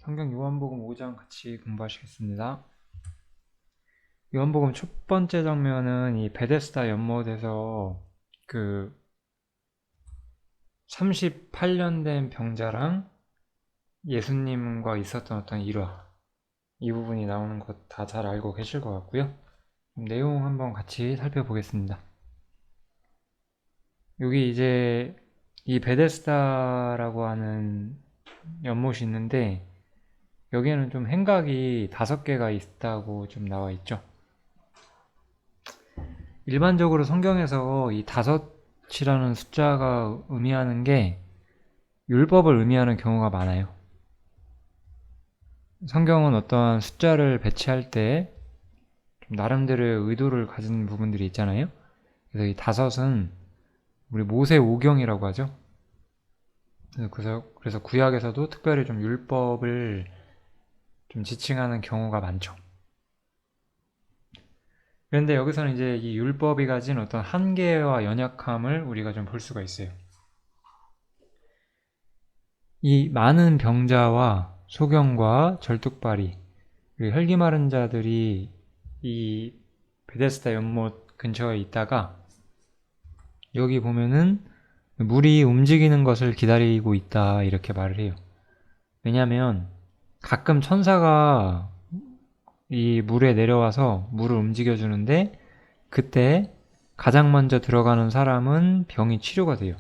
성경 요한복음 5장 같이 공부하시겠습니다. 요한복음 첫 번째 장면은 이 베데스다 연못에서 그 38년 된 병자랑 예수님과 있었던 어떤 일화, 이 부분이 나오는 것 다 잘 알고 계실 것 같고요. 내용 한번 같이 살펴보겠습니다. 여기 이제 이 베데스다라고 하는 연못이 있는데 여기에는 좀 행각이 5개가 있다고 좀 나와 있죠. 일반적으로 성경에서 이 5이라는 숫자가 의미하는 게 율법을 의미하는 경우가 많아요. 성경은 어떠한 숫자를 배치할 때 좀 나름대로의 의도를 가진 부분들이 있잖아요. 그래서 이 5은 우리 모세 오경이라고 하죠. 그래서 구약에서도 특별히 좀 율법을 좀 지칭하는 경우가 많죠. 그런데 여기서는 이제 이 율법이 가진 어떤 한계와 연약함을 우리가 좀 볼 수가 있어요. 이 많은 병자와 소경과 절뚝발이 그리고 혈기 마른 자들이 이 베데스다 연못 근처에 있다가 여기 보면은 물이 움직이는 것을 기다리고 있다 이렇게 말을 해요. 왜냐하면 가끔 천사가 이 물에 내려와서 물을 움직여주는데 그때 가장 먼저 들어가는 사람은 병이 치료가 돼요.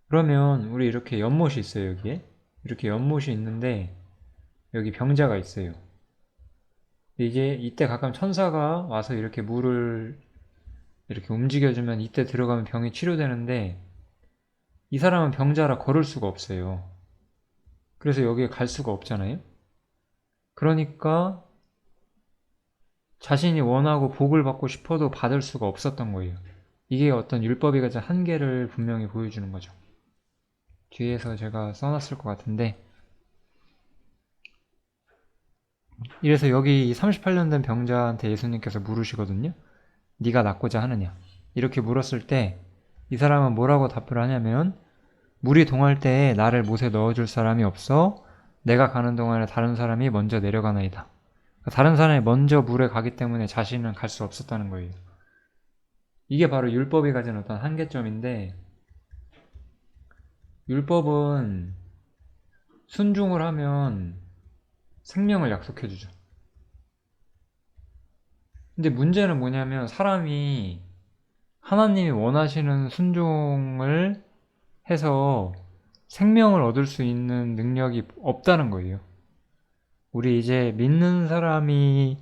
그러면 우리 이렇게 연못이 있어요. 여기에 이렇게 연못이 있는데 여기 병자가 있어요. 이게 이때 가끔 천사가 와서 이렇게 물을 이렇게 움직여주면 이때 들어가면 병이 치료되는데 이 사람은 병자라 걸을 수가 없어요. 그래서 여기에 갈 수가 없잖아요. 그러니까 자신이 원하고 복을 받고 싶어도 받을 수가 없었던 거예요. 이게 어떤 율법이 가진 한계를 분명히 보여주는 거죠. 뒤에서 제가 써놨을 것 같은데 이래서 여기 38년 된 병자한테 예수님께서 물으시거든요. 네가 낫고자 하느냐? 이렇게 물었을 때 이 사람은 뭐라고 답을 하냐면 물이 동할 때에 나를 못에 넣어줄 사람이 없어 내가 가는 동안에 다른 사람이 먼저 내려가나이다. 다른 사람이 먼저 물에 가기 때문에 자신은 갈 수 없었다는 거예요. 이게 바로 율법이 가진 어떤 한계점인데 율법은 순종을 하면 생명을 약속해주죠. 근데 문제는 뭐냐면 사람이 하나님이 원하시는 순종을 해서 생명을 얻을 수 있는 능력이 없다는 거예요. 우리 이제 믿는 사람이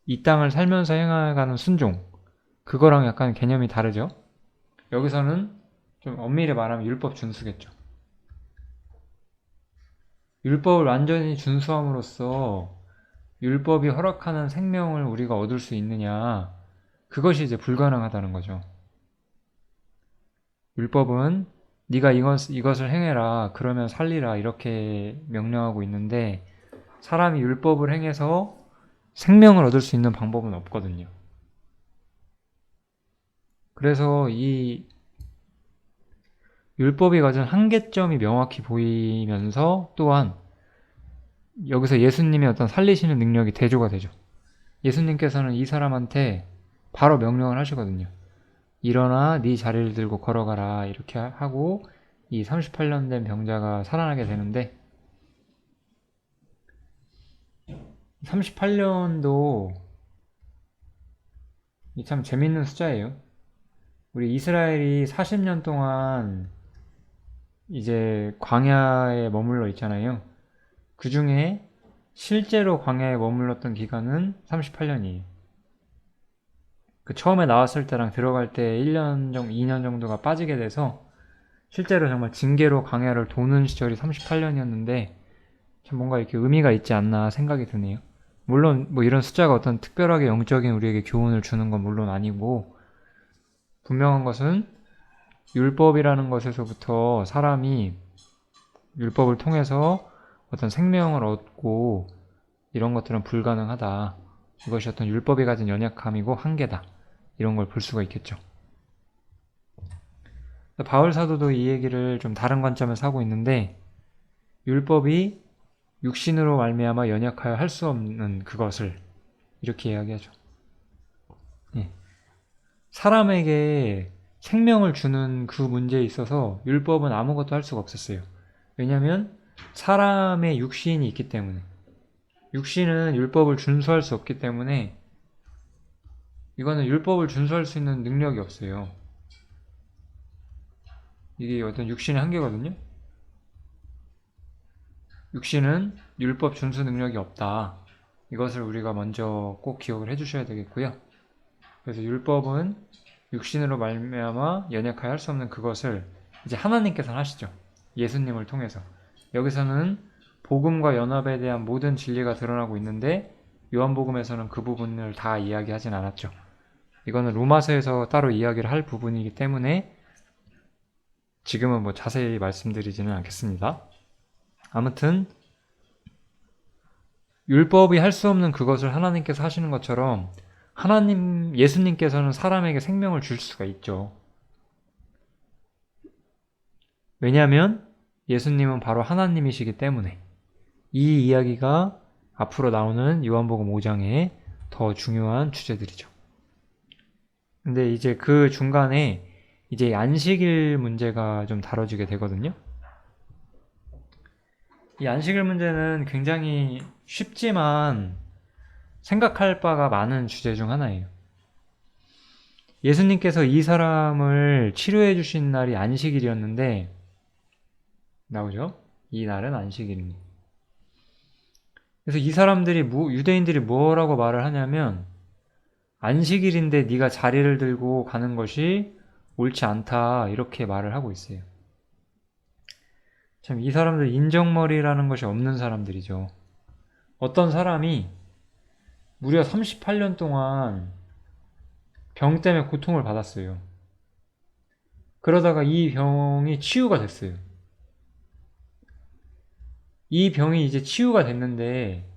이 땅을 살면서 행해가는 순종, 그거랑 약간 개념이 다르죠. 여기서는 좀 엄밀히 말하면 율법 준수겠죠. 율법을 완전히 준수함으로써 율법이 허락하는 생명을 우리가 얻을 수 있느냐, 그것이 이제 불가능하다는 거죠. 율법은 네가 이것을 행해라, 그러면 살리라 이렇게 명령하고 있는데 사람이 율법을 행해서 생명을 얻을 수 있는 방법은 없거든요. 그래서 이 율법이 가진 한계점이 명확히 보이면서 또한 여기서 예수님의 어떤 살리시는 능력이 대조가 되죠. 예수님께서는 이 사람한테 바로 명령을 하시거든요. 일어나 네 자리를 들고 걸어가라 이렇게 하고 이 38년 된 병자가 살아나게 되는데 38년도 참 재밌는 숫자예요. 우리 이스라엘이 40년 동안 이제 광야에 머물러 있잖아요. 그 중에 실제로 광야에 머물렀던 기간은 38년이에요. 그 처음에 나왔을 때랑 들어갈 때 1년 정도, 2년 정도가 빠지게 돼서 실제로 정말 징계로 광야를 도는 시절이 38년이었는데 참 뭔가 이렇게 의미가 있지 않나 생각이 드네요. 물론 뭐 이런 숫자가 어떤 특별하게 영적인 우리에게 교훈을 주는 건 물론 아니고 분명한 것은 율법이라는 것에서부터 사람이 율법을 통해서 어떤 생명을 얻고 이런 것들은 불가능하다. 이것이 어떤 율법이 가진 연약함이고 한계다. 이런 걸 볼 수가 있겠죠. 바울 사도도 이 얘기를 좀 다른 관점에서 하고 있는데 율법이 육신으로 말미암아 연약하여 할 수 없는 그것을 이렇게 이야기하죠. 예. 사람에게 생명을 주는 그 문제에 있어서 율법은 아무것도 할 수가 없었어요. 왜냐하면 사람의 육신이 있기 때문에, 육신은 율법을 준수할 수 없기 때문에 이거는 율법을 준수할 수 있는 능력이 없어요. 이게 어떤 육신의 한계거든요. 육신은 율법 준수 능력이 없다. 이것을 우리가 먼저 꼭 기억을 해주셔야 되겠고요. 그래서 율법은 육신으로 말미암아 연약하여 할 수 없는 그것을 이제 하나님께서 하시죠. 예수님을 통해서. 여기서는 복음과 연합에 대한 모든 진리가 드러나고 있는데 요한복음에서는 그 부분을 다 이야기하진 않았죠. 이거는 로마서에서 따로 이야기를 할 부분이기 때문에 지금은 뭐 자세히 말씀드리지는 않겠습니다. 아무튼 율법이 할 수 없는 그것을 하나님께서 하시는 것처럼 예수님께서는 사람에게 생명을 줄 수가 있죠. 왜냐하면 예수님은 바로 하나님이시기 때문에. 이 이야기가 앞으로 나오는 요한복음 5장의 더 중요한 주제들이죠. 근데 이제 그 중간에 이제 안식일 문제가 좀 다뤄지게 되거든요. 이 안식일 문제는 굉장히 쉽지만 생각할 바가 많은 주제 중 하나예요. 예수님께서 이 사람을 치료해 주신 날이 안식일이었는데, 나오죠? 이 날은 안식일입니다. 그래서 이 사람들이 유대인들이 뭐라고 말을 하냐면 안식일인데 네가 자리를 들고 가는 것이 옳지 않다, 이렇게 말을 하고 있어요. 참 이 사람들 인정머리라는 것이 없는 사람들이죠. 어떤 사람이 무려 38년 동안 병 때문에 고통을 받았어요. 그러다가 이 병이 치유가 됐어요. 이 병이 이제 치유가 됐는데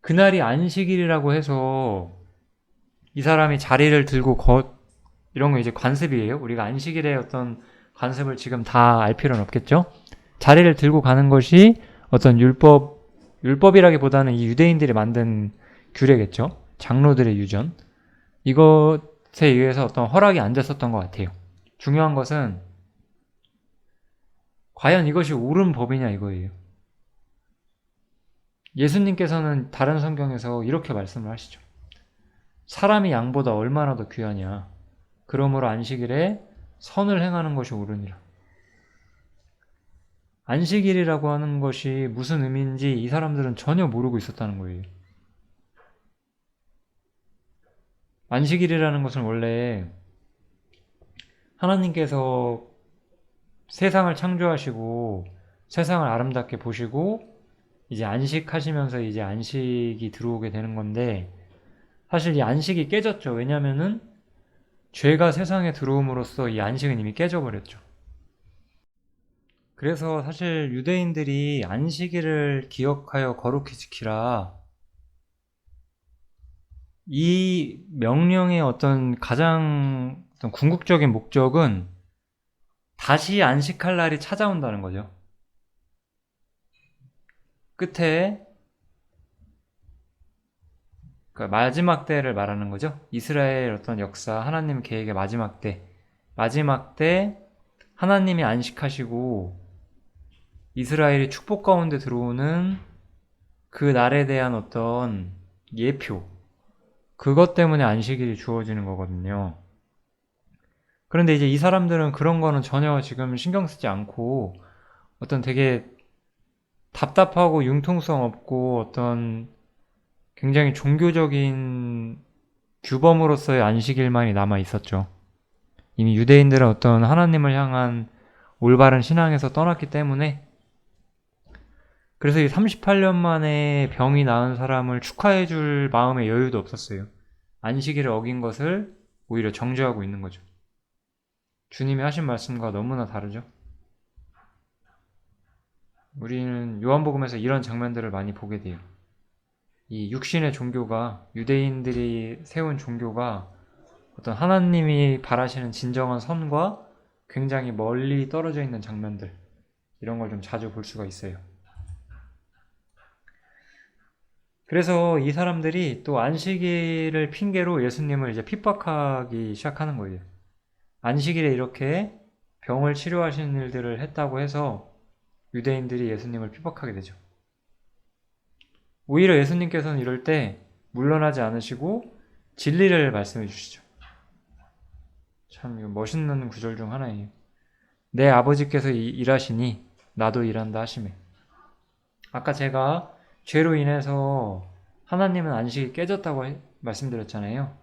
그날이 안식일이라고 해서 이 사람이 자리를 들고 이런 거 이제 관습이에요. 우리가 안식일에 어떤 관습을 지금 다 알 필요는 없겠죠? 자리를 들고 가는 것이 어떤 율법이라기보다는 이 유대인들이 만든 규례겠죠? 장로들의 유전. 이것에 의해서 어떤 허락이 안 됐었던 것 같아요. 중요한 것은 과연 이것이 옳은 법이냐 이거예요. 예수님께서는 다른 성경에서 이렇게 말씀을 하시죠. 사람이 양보다 얼마나 더 귀하냐. 그러므로 안식일에 선을 행하는 것이 옳으니라. 안식일이라고 하는 것이 무슨 의미인지 이 사람들은 전혀 모르고 있었다는 거예요. 안식일이라는 것은 원래 하나님께서 세상을 창조하시고 세상을 아름답게 보시고 이제 안식하시면서 이제 안식이 들어오게 되는 건데, 사실 이 안식이 깨졌죠. 왜냐면은 죄가 세상에 들어옴으로써 이 안식은 이미 깨져버렸죠. 그래서 사실 유대인들이 안식일을 기억하여 거룩히 지키라, 이 명령의 어떤 가장 궁극적인 목적은 다시 안식할 날이 찾아온다는 거죠. 끝에 그러니까 마지막 때를 말하는 거죠. 이스라엘 어떤 역사, 하나님 계획의 마지막 때 하나님이 안식하시고 이스라엘이 축복 가운데 들어오는 그 날에 대한 어떤 예표, 그것 때문에 안식일이 주어지는 거거든요. 그런데 이제 이 사람들은 그런 거는 전혀 지금 신경 쓰지 않고 어떤 되게 답답하고 융통성 없고 어떤 굉장히 종교적인 규범으로서의 안식일만이 남아 있었죠. 이미 유대인들은 어떤 하나님을 향한 올바른 신앙에서 떠났기 때문에. 그래서 이 38년 만에 병이 나은 사람을 축하해 줄 마음의 여유도 없었어요. 안식일을 어긴 것을 오히려 정죄하고 있는 거죠. 주님이 하신 말씀과 너무나 다르죠. 우리는 요한복음에서 이런 장면들을 많이 보게 돼요. 이 육신의 종교가, 유대인들이 세운 종교가 어떤 하나님이 바라시는 진정한 선과 굉장히 멀리 떨어져 있는 장면들, 이런 걸 좀 자주 볼 수가 있어요. 그래서 이 사람들이 또 안식일을 핑계로 예수님을 이제 핍박하기 시작하는 거예요. 안식일에 이렇게 병을 치료하시는 일들을 했다고 해서 유대인들이 예수님을 핍박하게 되죠. 오히려 예수님께서는 이럴 때 물러나지 않으시고 진리를 말씀해 주시죠. 참 이거 멋있는 구절 중 하나예요. 내 아버지께서 일하시니 나도 일한다 하시매. 아까 제가 죄로 인해서 하나님은 안식이 깨졌다고 말씀드렸잖아요.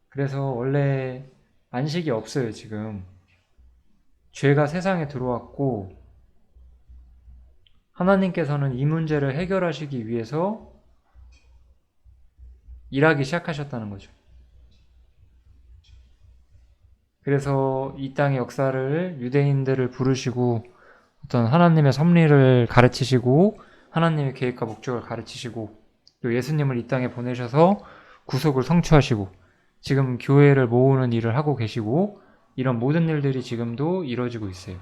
그래서 원래 안식이 없어요, 지금. 죄가 세상에 들어왔고 하나님께서는 이 문제를 해결하시기 위해서 일하기 시작하셨다는 거죠. 그래서 이 땅의 역사를 유대인들을 부르시고 어떤 하나님의 섭리를 가르치시고 하나님의 계획과 목적을 가르치시고 또 예수님을 이 땅에 보내셔서 구속을 성취하시고 지금 교회를 모으는 일을 하고 계시고 이런 모든 일들이 지금도 이루어지고 있어요.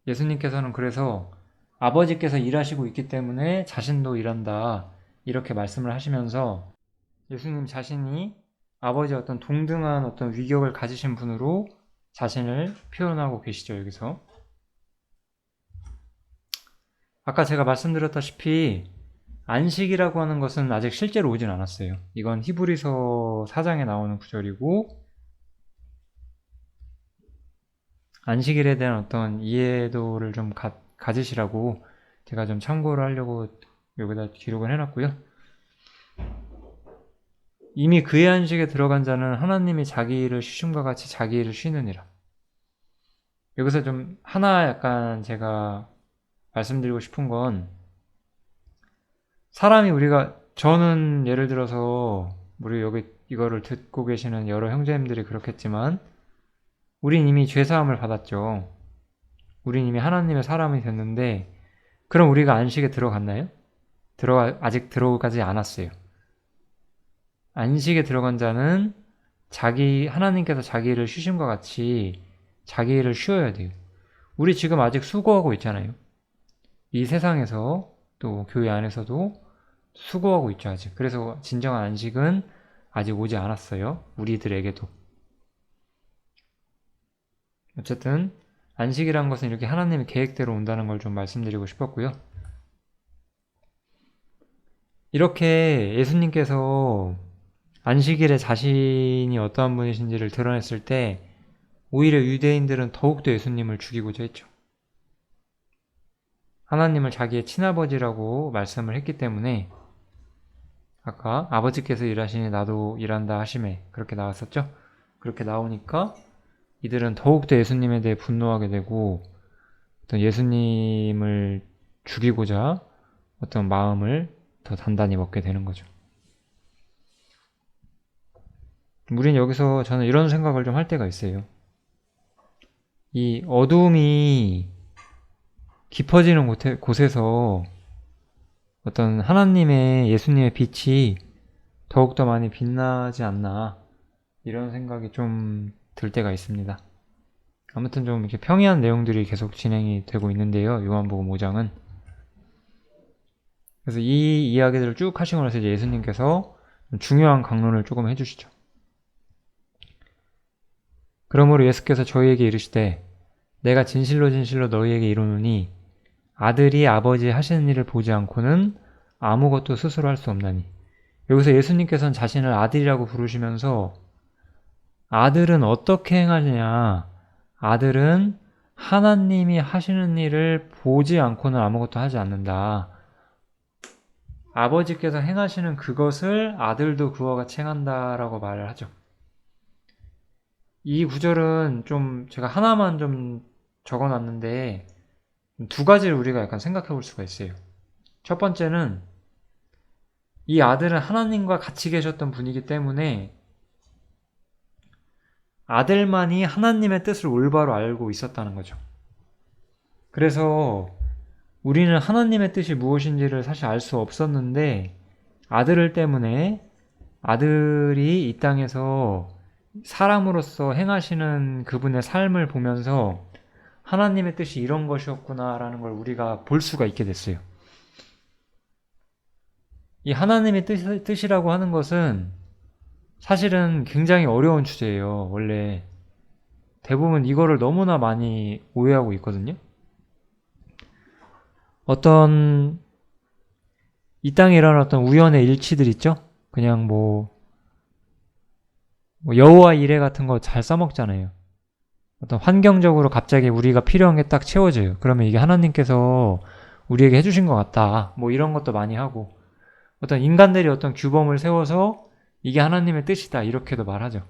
예수님께서는 그래서 아버지께서 일하시고 있기 때문에 자신도 일한다 이렇게 말씀을 하시면서 예수님 자신이 아버지의 어떤 동등한 어떤 위격을 가지신 분으로 자신을 표현하고 계시죠, 여기서. 아까 제가 말씀드렸다시피 안식이라고 하는 것은 아직 실제로 오진 않았어요. 이건 히브리서 4장에 나오는 구절이고 안식일에 대한 어떤 이해도를 좀 가지시라고 제가 좀 참고를 하려고 여기다 기록을 해놨고요. 이미 그의 안식에 들어간 자는 하나님이 자기 일을 쉬심과 같이 자기 일을 쉬느니라. 여기서 좀 하나 약간 제가 말씀드리고 싶은 건 사람이 저는 예를 들어서 우리 여기 이거를 듣고 계시는 여러 형제님들이 그렇겠지만 우린 이미 죄사함을 받았죠. 우린 이미 하나님의 사람이 됐는데 그럼 우리가 안식에 들어갔나요? 아직 들어가지 않았어요. 안식에 들어간 자는 하나님께서 자기 일을 쉬심과 같이 자기 일을 쉬어야 돼요. 우리 지금 아직 수고하고 있잖아요. 이 세상에서 또 교회 안에서도 수고하고 있죠, 아직. 그래서 진정한 안식은 아직 오지 않았어요. 우리들에게도. 어쨌든 안식이란 것은 이렇게 하나님의 계획대로 온다는 걸 좀 말씀드리고 싶었고요. 이렇게 예수님께서 안식일에 자신이 어떠한 분이신지를 드러냈을 때 오히려 유대인들은 더욱더 예수님을 죽이고자 했죠. 하나님을 자기의 친아버지라고 말씀을 했기 때문에 아까 아버지께서 일하시니 나도 일한다 하시매 그렇게 나왔었죠. 그렇게 나오니까 이들은 더욱더 예수님에 대해 분노하게 되고 어떤 예수님을 죽이고자 어떤 마음을 더 단단히 먹게 되는 거죠. 우린 여기서 저는 이런 생각을 좀 할 때가 있어요. 이 어둠이 깊어지는 곳에서 어떤 예수님의 빛이 더욱더 많이 빛나지 않나 이런 생각이 좀 들 때가 있습니다. 아무튼 좀 이렇게 평이한 내용들이 계속 진행이 되고 있는데요. 요한복음 5장은. 그래서 이 이야기들을 쭉 하시고 나서 이제 예수님께서 중요한 강론을 조금 해주시죠. 그러므로 예수께서 저희에게 이르시되 내가 진실로 진실로 너희에게 이르노니 아들이 아버지 하시는 일을 보지 않고는 아무것도 스스로 할 수 없나니. 여기서 예수님께서는 자신을 아들이라고 부르시면서 아들은 어떻게 행하느냐, 아들은 하나님이 하시는 일을 보지 않고는 아무것도 하지 않는다. 아버지께서 행하시는 그것을 아들도 그와 같이 행한다라고 말을 하죠. 이 구절은 좀 제가 하나만 좀 적어놨는데 두 가지를 우리가 약간 생각해 볼 수가 있어요. 첫 번째는 이 아들은 하나님과 같이 계셨던 분이기 때문에 아들만이 하나님의 뜻을 올바로 알고 있었다는 거죠. 그래서 우리는 하나님의 뜻이 무엇인지를 사실 알 수 없었는데 아들을 때문에 아들이 이 땅에서 사람으로서 행하시는 그분의 삶을 보면서 하나님의 뜻이 이런 것이었구나라는 걸 우리가 볼 수가 있게 됐어요. 이 하나님의 뜻이라고 하는 것은 사실은 굉장히 어려운 주제예요. 원래 대부분 이거를 너무나 많이 오해하고 있거든요. 어떤 이 땅에 일어난 어떤 우연의 일치들 있죠? 그냥 뭐 여호와 이래 같은 거 잘 써먹잖아요. 어떤 환경적으로 갑자기 우리가 필요한 게 딱 채워져요. 그러면 이게 하나님께서 우리에게 해주신 것 같다. 뭐 이런 것도 많이 하고, 어떤 인간들이 어떤 규범을 세워서 이게 하나님의 뜻이다. 이렇게도 말하죠.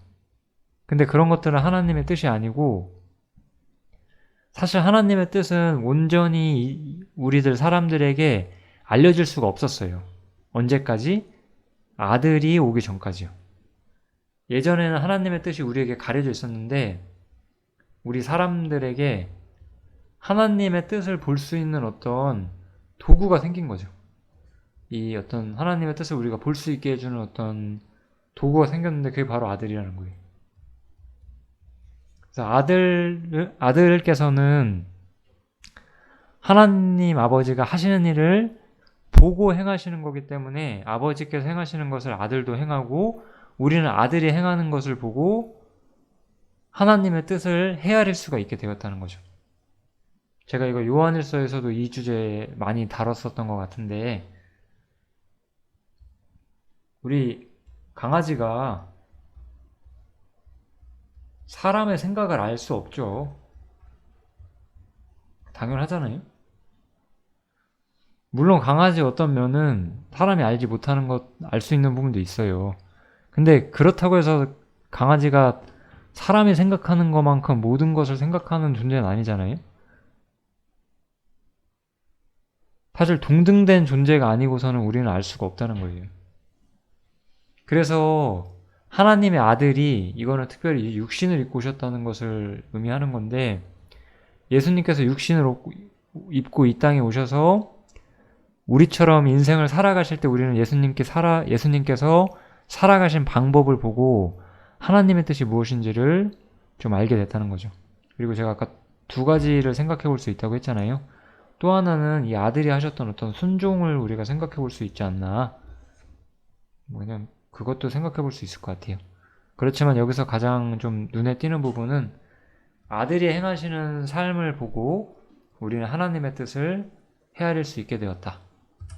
근데 그런 것들은 하나님의 뜻이 아니고, 사실 하나님의 뜻은 온전히 우리들 사람들에게 알려질 수가 없었어요. 언제까지? 아들이 오기 전까지요. 예전에는 하나님의 뜻이 우리에게 가려져 있었는데, 우리 사람들에게 하나님의 뜻을 볼 수 있는 어떤 도구가 생긴 거죠. 이 어떤 하나님의 뜻을 우리가 볼 수 있게 해주는 어떤 도구가 생겼는데 그게 바로 아들이라는 거예요. 그래서 아들께서는 하나님 아버지가 하시는 일을 보고 행하시는 거기 때문에 아버지께서 행하시는 것을 아들도 행하고 우리는 아들이 행하는 것을 보고 하나님의 뜻을 헤아릴 수가 있게 되었다는 거죠. 제가 이거 요한일서에서도 이 주제 많이 다뤘었던 것 같은데 우리 강아지가 사람의 생각을 알 수 없죠. 당연하잖아요. 물론 강아지 어떤 면은 사람이 알지 못하는 것, 알 수 있는 부분도 있어요. 근데 그렇다고 해서 강아지가 사람이 생각하는 것만큼 모든 것을 생각하는 존재는 아니잖아요. 사실 동등된 존재가 아니고서는 우리는 알 수가 없다는 거예요. 그래서 하나님의 아들이 이거는 특별히 육신을 입고 오셨다는 것을 의미하는 건데 예수님께서 육신을 입고 이 땅에 오셔서 우리처럼 인생을 살아가실 때 우리는 예수님께서 살아가신 방법을 보고 하나님의 뜻이 무엇인지를 좀 알게 됐다는 거죠. 그리고 제가 아까 두 가지를 생각해 볼 수 있다고 했잖아요. 또 하나는 이 아들이 하셨던 어떤 순종을 우리가 생각해 볼 수 있지 않나. 그냥 그것도 생각해 볼 수 있을 것 같아요. 그렇지만 여기서 가장 좀 눈에 띄는 부분은 아들이 행하시는 삶을 보고 우리는 하나님의 뜻을 헤아릴 수 있게 되었다.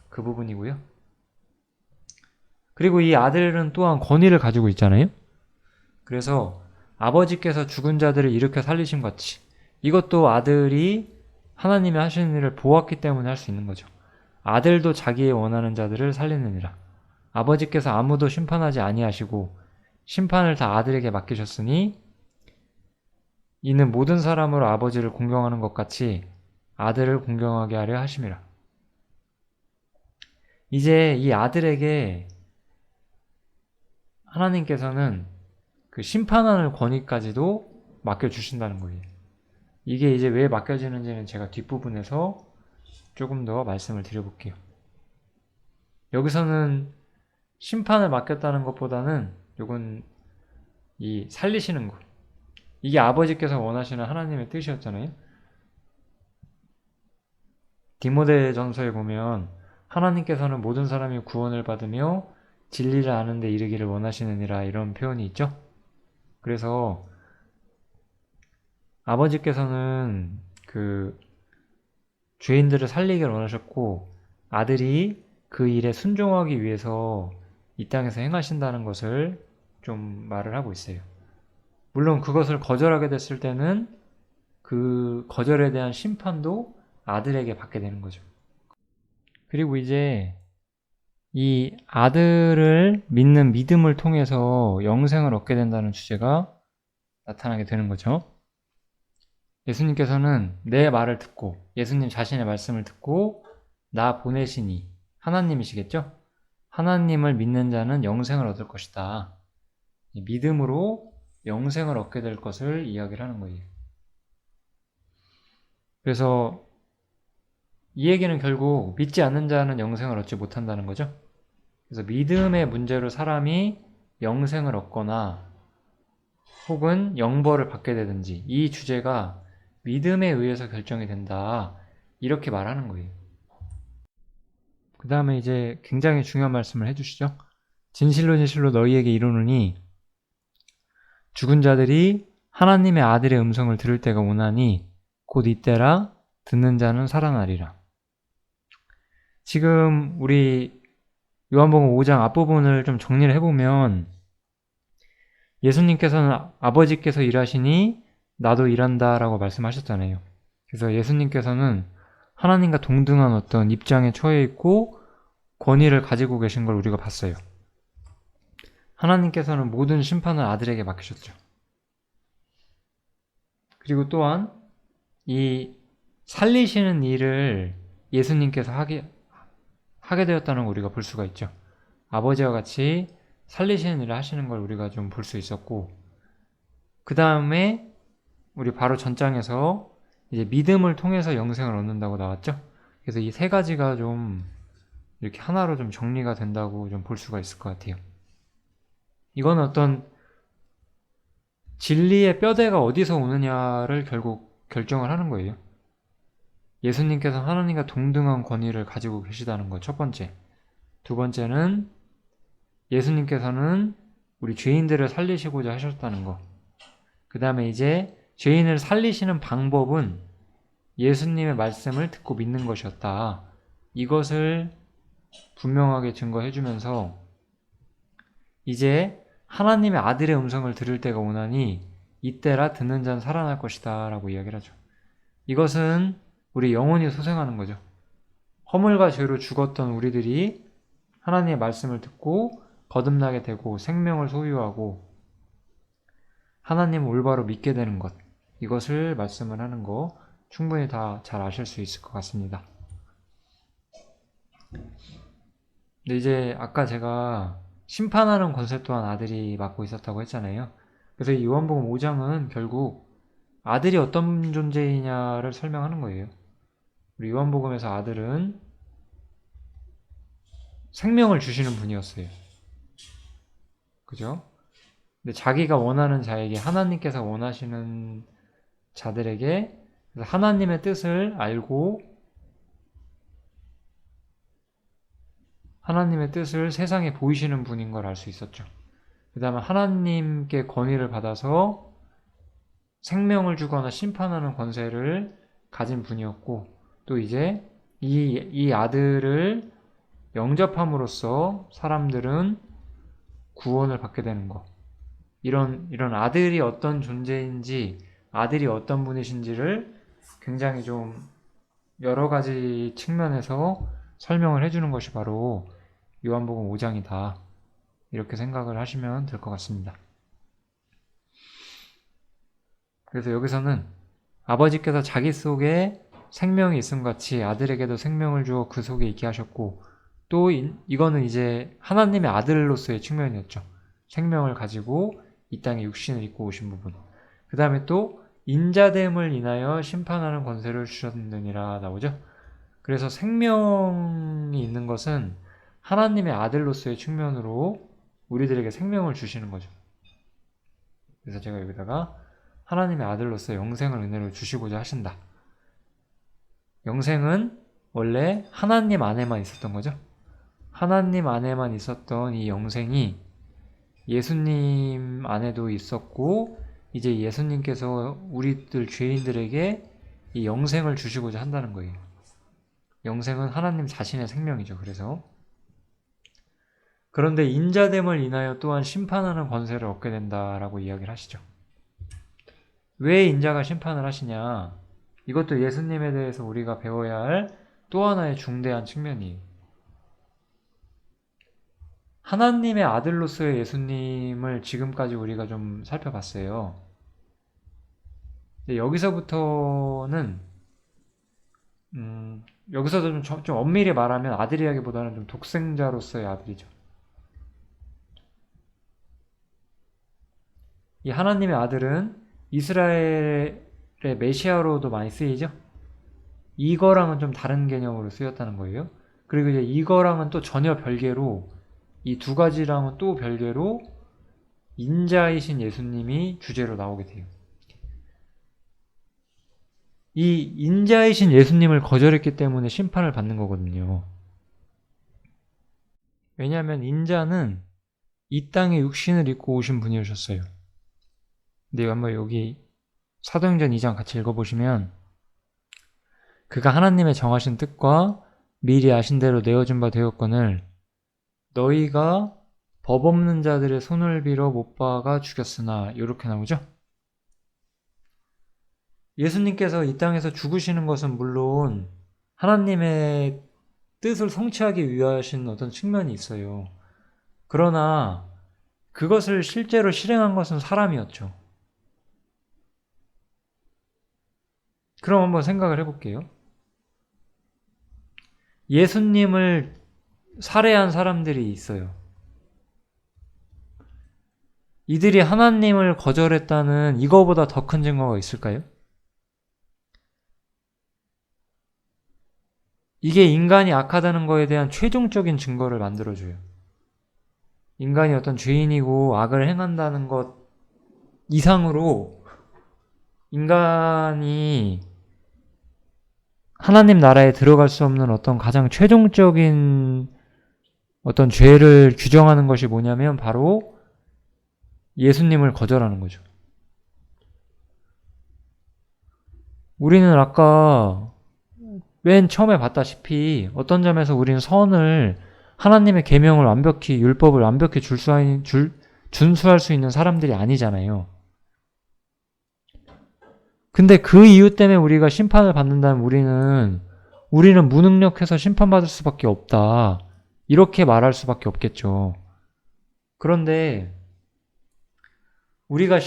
그 부분이고요. 그리고 이 아들은 또한 권위를 가지고 있잖아요. 그래서 아버지께서 죽은 자들을 일으켜 살리신 것 같이 이것도 아들이 하나님이 하시는 일을 보았기 때문에 할 수 있는 거죠. 아들도 자기의 원하는 자들을 살리느니라. 아버지께서 아무도 심판하지 아니하시고 심판을 다 아들에게 맡기셨으니 이는 모든 사람으로 아버지를 공경하는 것 같이 아들을 공경하게 하려 하심이라. 이제 이 아들에게 하나님께서는 그 심판하는 권위까지도 맡겨주신다는 거예요. 이게 이제 왜 맡겨지는지는 제가 뒷부분에서 조금 더 말씀을 드려볼게요. 여기서는 심판을 맡겼다는 것보다는 요건 이 살리시는 것. 이게 아버지께서 원하시는 하나님의 뜻이었잖아요. 디모데전서에 보면 하나님께서는 모든 사람이 구원을 받으며 진리를 아는 데 이르기를 원하시느니라 이런 표현이 있죠. 그래서 아버지께서는 그 죄인들을 살리기를 원하셨고 아들이 그 일에 순종하기 위해서 이 땅에서 행하신다는 것을 좀 말을 하고 있어요. 물론 그것을 거절하게 됐을 때는 그 거절에 대한 심판도 아들에게 받게 되는 거죠. 그리고 이제 이 아들을 믿는 믿음을 통해서 영생을 얻게 된다는 주제가 나타나게 되는 거죠. 예수님께서는 내 말을 듣고 예수님 자신의 말씀을 듣고 나 보내시니 하나님이시겠죠? 하나님을 믿는 자는 영생을 얻을 것이다. 믿음으로 영생을 얻게 될 것을 이야기를 하는 거예요. 그래서 이 얘기는 결국 믿지 않는 자는 영생을 얻지 못한다는 거죠. 그래서 믿음의 문제로 사람이 영생을 얻거나 혹은 영벌을 받게 되든지 이 주제가 믿음에 의해서 결정이 된다. 이렇게 말하는 거예요. 그 다음에 이제 굉장히 중요한 말씀을 해주시죠. 진실로 진실로 너희에게 이르노니 죽은 자들이 하나님의 아들의 음성을 들을 때가 오나니 곧 이때라 듣는 자는 살아나리라. 지금 우리 요한복음 5장 앞부분을 좀 정리를 해보면 예수님께서는 아버지께서 일하시니 나도 일한다 라고 말씀하셨잖아요. 그래서 예수님께서는 하나님과 동등한 어떤 입장에 처해 있고 권위를 가지고 계신 걸 우리가 봤어요. 하나님께서는 모든 심판을 아들에게 맡기셨죠. 그리고 또한 이 살리시는 일을 예수님께서 하게 되었다는 걸 우리가 볼 수가 있죠. 아버지와 같이 살리시는 일을 하시는 걸 우리가 좀 볼 수 있었고, 그 다음에 우리 바로 전장에서 이제 믿음을 통해서 영생을 얻는다고 나왔죠. 그래서 이 세 가지가 좀 이렇게 하나로 좀 정리가 된다고 좀 볼 수가 있을 것 같아요. 이건 어떤 진리의 뼈대가 어디서 오느냐를 결국 결정을 하는 거예요. 예수님께서 하나님과 동등한 권위를 가지고 계시다는 거, 첫 번째. 두 번째는 예수님께서는 우리 죄인들을 살리시고자 하셨다는 거. 그 다음에 이제 죄인을 살리시는 방법은 예수님의 말씀을 듣고 믿는 것이었다. 이것을 분명하게 증거해주면서 이제 하나님의 아들의 음성을 들을 때가 오나니 이때라 듣는 자는 살아날 것이다 라고 이야기를 하죠. 이것은 우리 영혼이 소생하는 거죠. 허물과 죄로 죽었던 우리들이 하나님의 말씀을 듣고 거듭나게 되고 생명을 소유하고 하나님을 올바로 믿게 되는 것, 이것을 말씀을 하는 거 충분히 다 잘 아실 수 있을 것 같습니다. 근데 이제 아까 제가 심판하는 권세 또한 아들이 맡고 있었다고 했잖아요. 그래서 이 요한복음 5장은 결국 아들이 어떤 존재이냐를 설명하는 거예요. 우리 요한복음에서 아들은 생명을 주시는 분이었어요. 그죠? 근데 자기가 원하는 자에게, 하나님께서 원하시는 자들에게 하나님의 뜻을 알고 하나님의 뜻을 세상에 보이시는 분인 걸 알 수 있었죠. 그 다음에 하나님께 권위를 받아서 생명을 주거나 심판하는 권세를 가진 분이었고, 또 이제 이 아들을 영접함으로써 사람들은 구원을 받게 되는 것. 이런 아들이 어떤 존재인지, 아들이 어떤 분이신지를 굉장히 좀 여러 가지 측면에서 설명을 해주는 것이 바로 요한복음 5장이다. 이렇게 생각을 하시면 될 것 같습니다. 그래서 여기서는 아버지께서 자기 속에 생명이 있음 같이 아들에게도 생명을 주어 그 속에 있게 하셨고, 또 이거는 이제 하나님의 아들로서의 측면이었죠. 생명을 가지고 이 땅에 육신을 입고 오신 부분. 그 다음에 또 인자됨을 인하여 심판하는 권세를 주셨느니라 나오죠. 그래서 생명이 있는 것은 하나님의 아들로서의 측면으로 우리들에게 생명을 주시는 거죠. 그래서 제가 여기다가 하나님의 아들로서 영생을 은혜로 주시고자 하신다. 영생은 원래 하나님 안에만 있었던 거죠. 하나님 안에만 있었던 이 영생이 예수님 안에도 있었고, 이제 예수님께서 우리들 죄인들에게 이 영생을 주시고자 한다는 거예요. 영생은 하나님 자신의 생명이죠. 그런데 인자됨을 인하여 또한 심판하는 권세를 얻게 된다라고 이야기를 하시죠. 왜 인자가 심판을 하시냐? 이것도 예수님에 대해서 우리가 배워야 할 또 하나의 중대한 측면이에요. 하나님의 아들로서의 예수님을 지금까지 우리가 좀 살펴봤어요. 여기서부터는 여기서도 좀 엄밀히 말하면 아들이라기보다는 좀 독생자로서의 아들이죠. 이 하나님의 아들은 이스라엘의 메시아로도 많이 쓰이죠. 이거랑은 좀 다른 개념으로 쓰였다는 거예요. 그리고 이제 이거랑은 또 전혀 별개로, 이 두 가지랑은 또 별개로 인자이신 예수님이 주제로 나오게 돼요. 이 인자이신 예수님을 거절했기 때문에 심판을 받는 거거든요. 왜냐하면 인자는 이 땅에 육신을 입고 오신 분이셨어요. 근데 한번 여기 사도행전 2장 같이 읽어보시면 그가 하나님의 정하신 뜻과 미리 아신 대로 내어준 바 되었거늘 너희가 법 없는 자들의 손을 빌어 못 박아 죽였으나 이렇게 나오죠. 예수님께서 이 땅에서 죽으시는 것은 물론 하나님의 뜻을 성취하기 위하신 어떤 측면이 있어요. 그러나 그것을 실제로 실행한 것은 사람이었죠. 그럼 한번 생각을 해볼게요. 예수님을 살해한 사람들이 있어요. 이들이 하나님을 거절했다는 이거보다 더 큰 증거가 있을까요? 이게 인간이 악하다는 거에 대한 최종적인 증거를 만들어줘요. 인간이 어떤 죄인이고 악을 행한다는 것 이상으로 인간이 하나님 나라에 들어갈 수 없는 어떤 가장 최종적인 어떤 죄를 규정하는 것이 뭐냐면 바로 예수님을 거절하는 거죠. 우리는 아까 맨 처음에 봤다시피 어떤 점에서 우리는 선을 하나님의 계명을 완벽히 율법을 완벽히 준수할 수 있는 사람들이 아니잖아요. 근데 그 이유 때문에 우리가 심판을 받는다면 우리는 무능력해서 심판받을 수밖에 없다. 이렇게 말할 수밖에 없겠죠. 그런데 우리가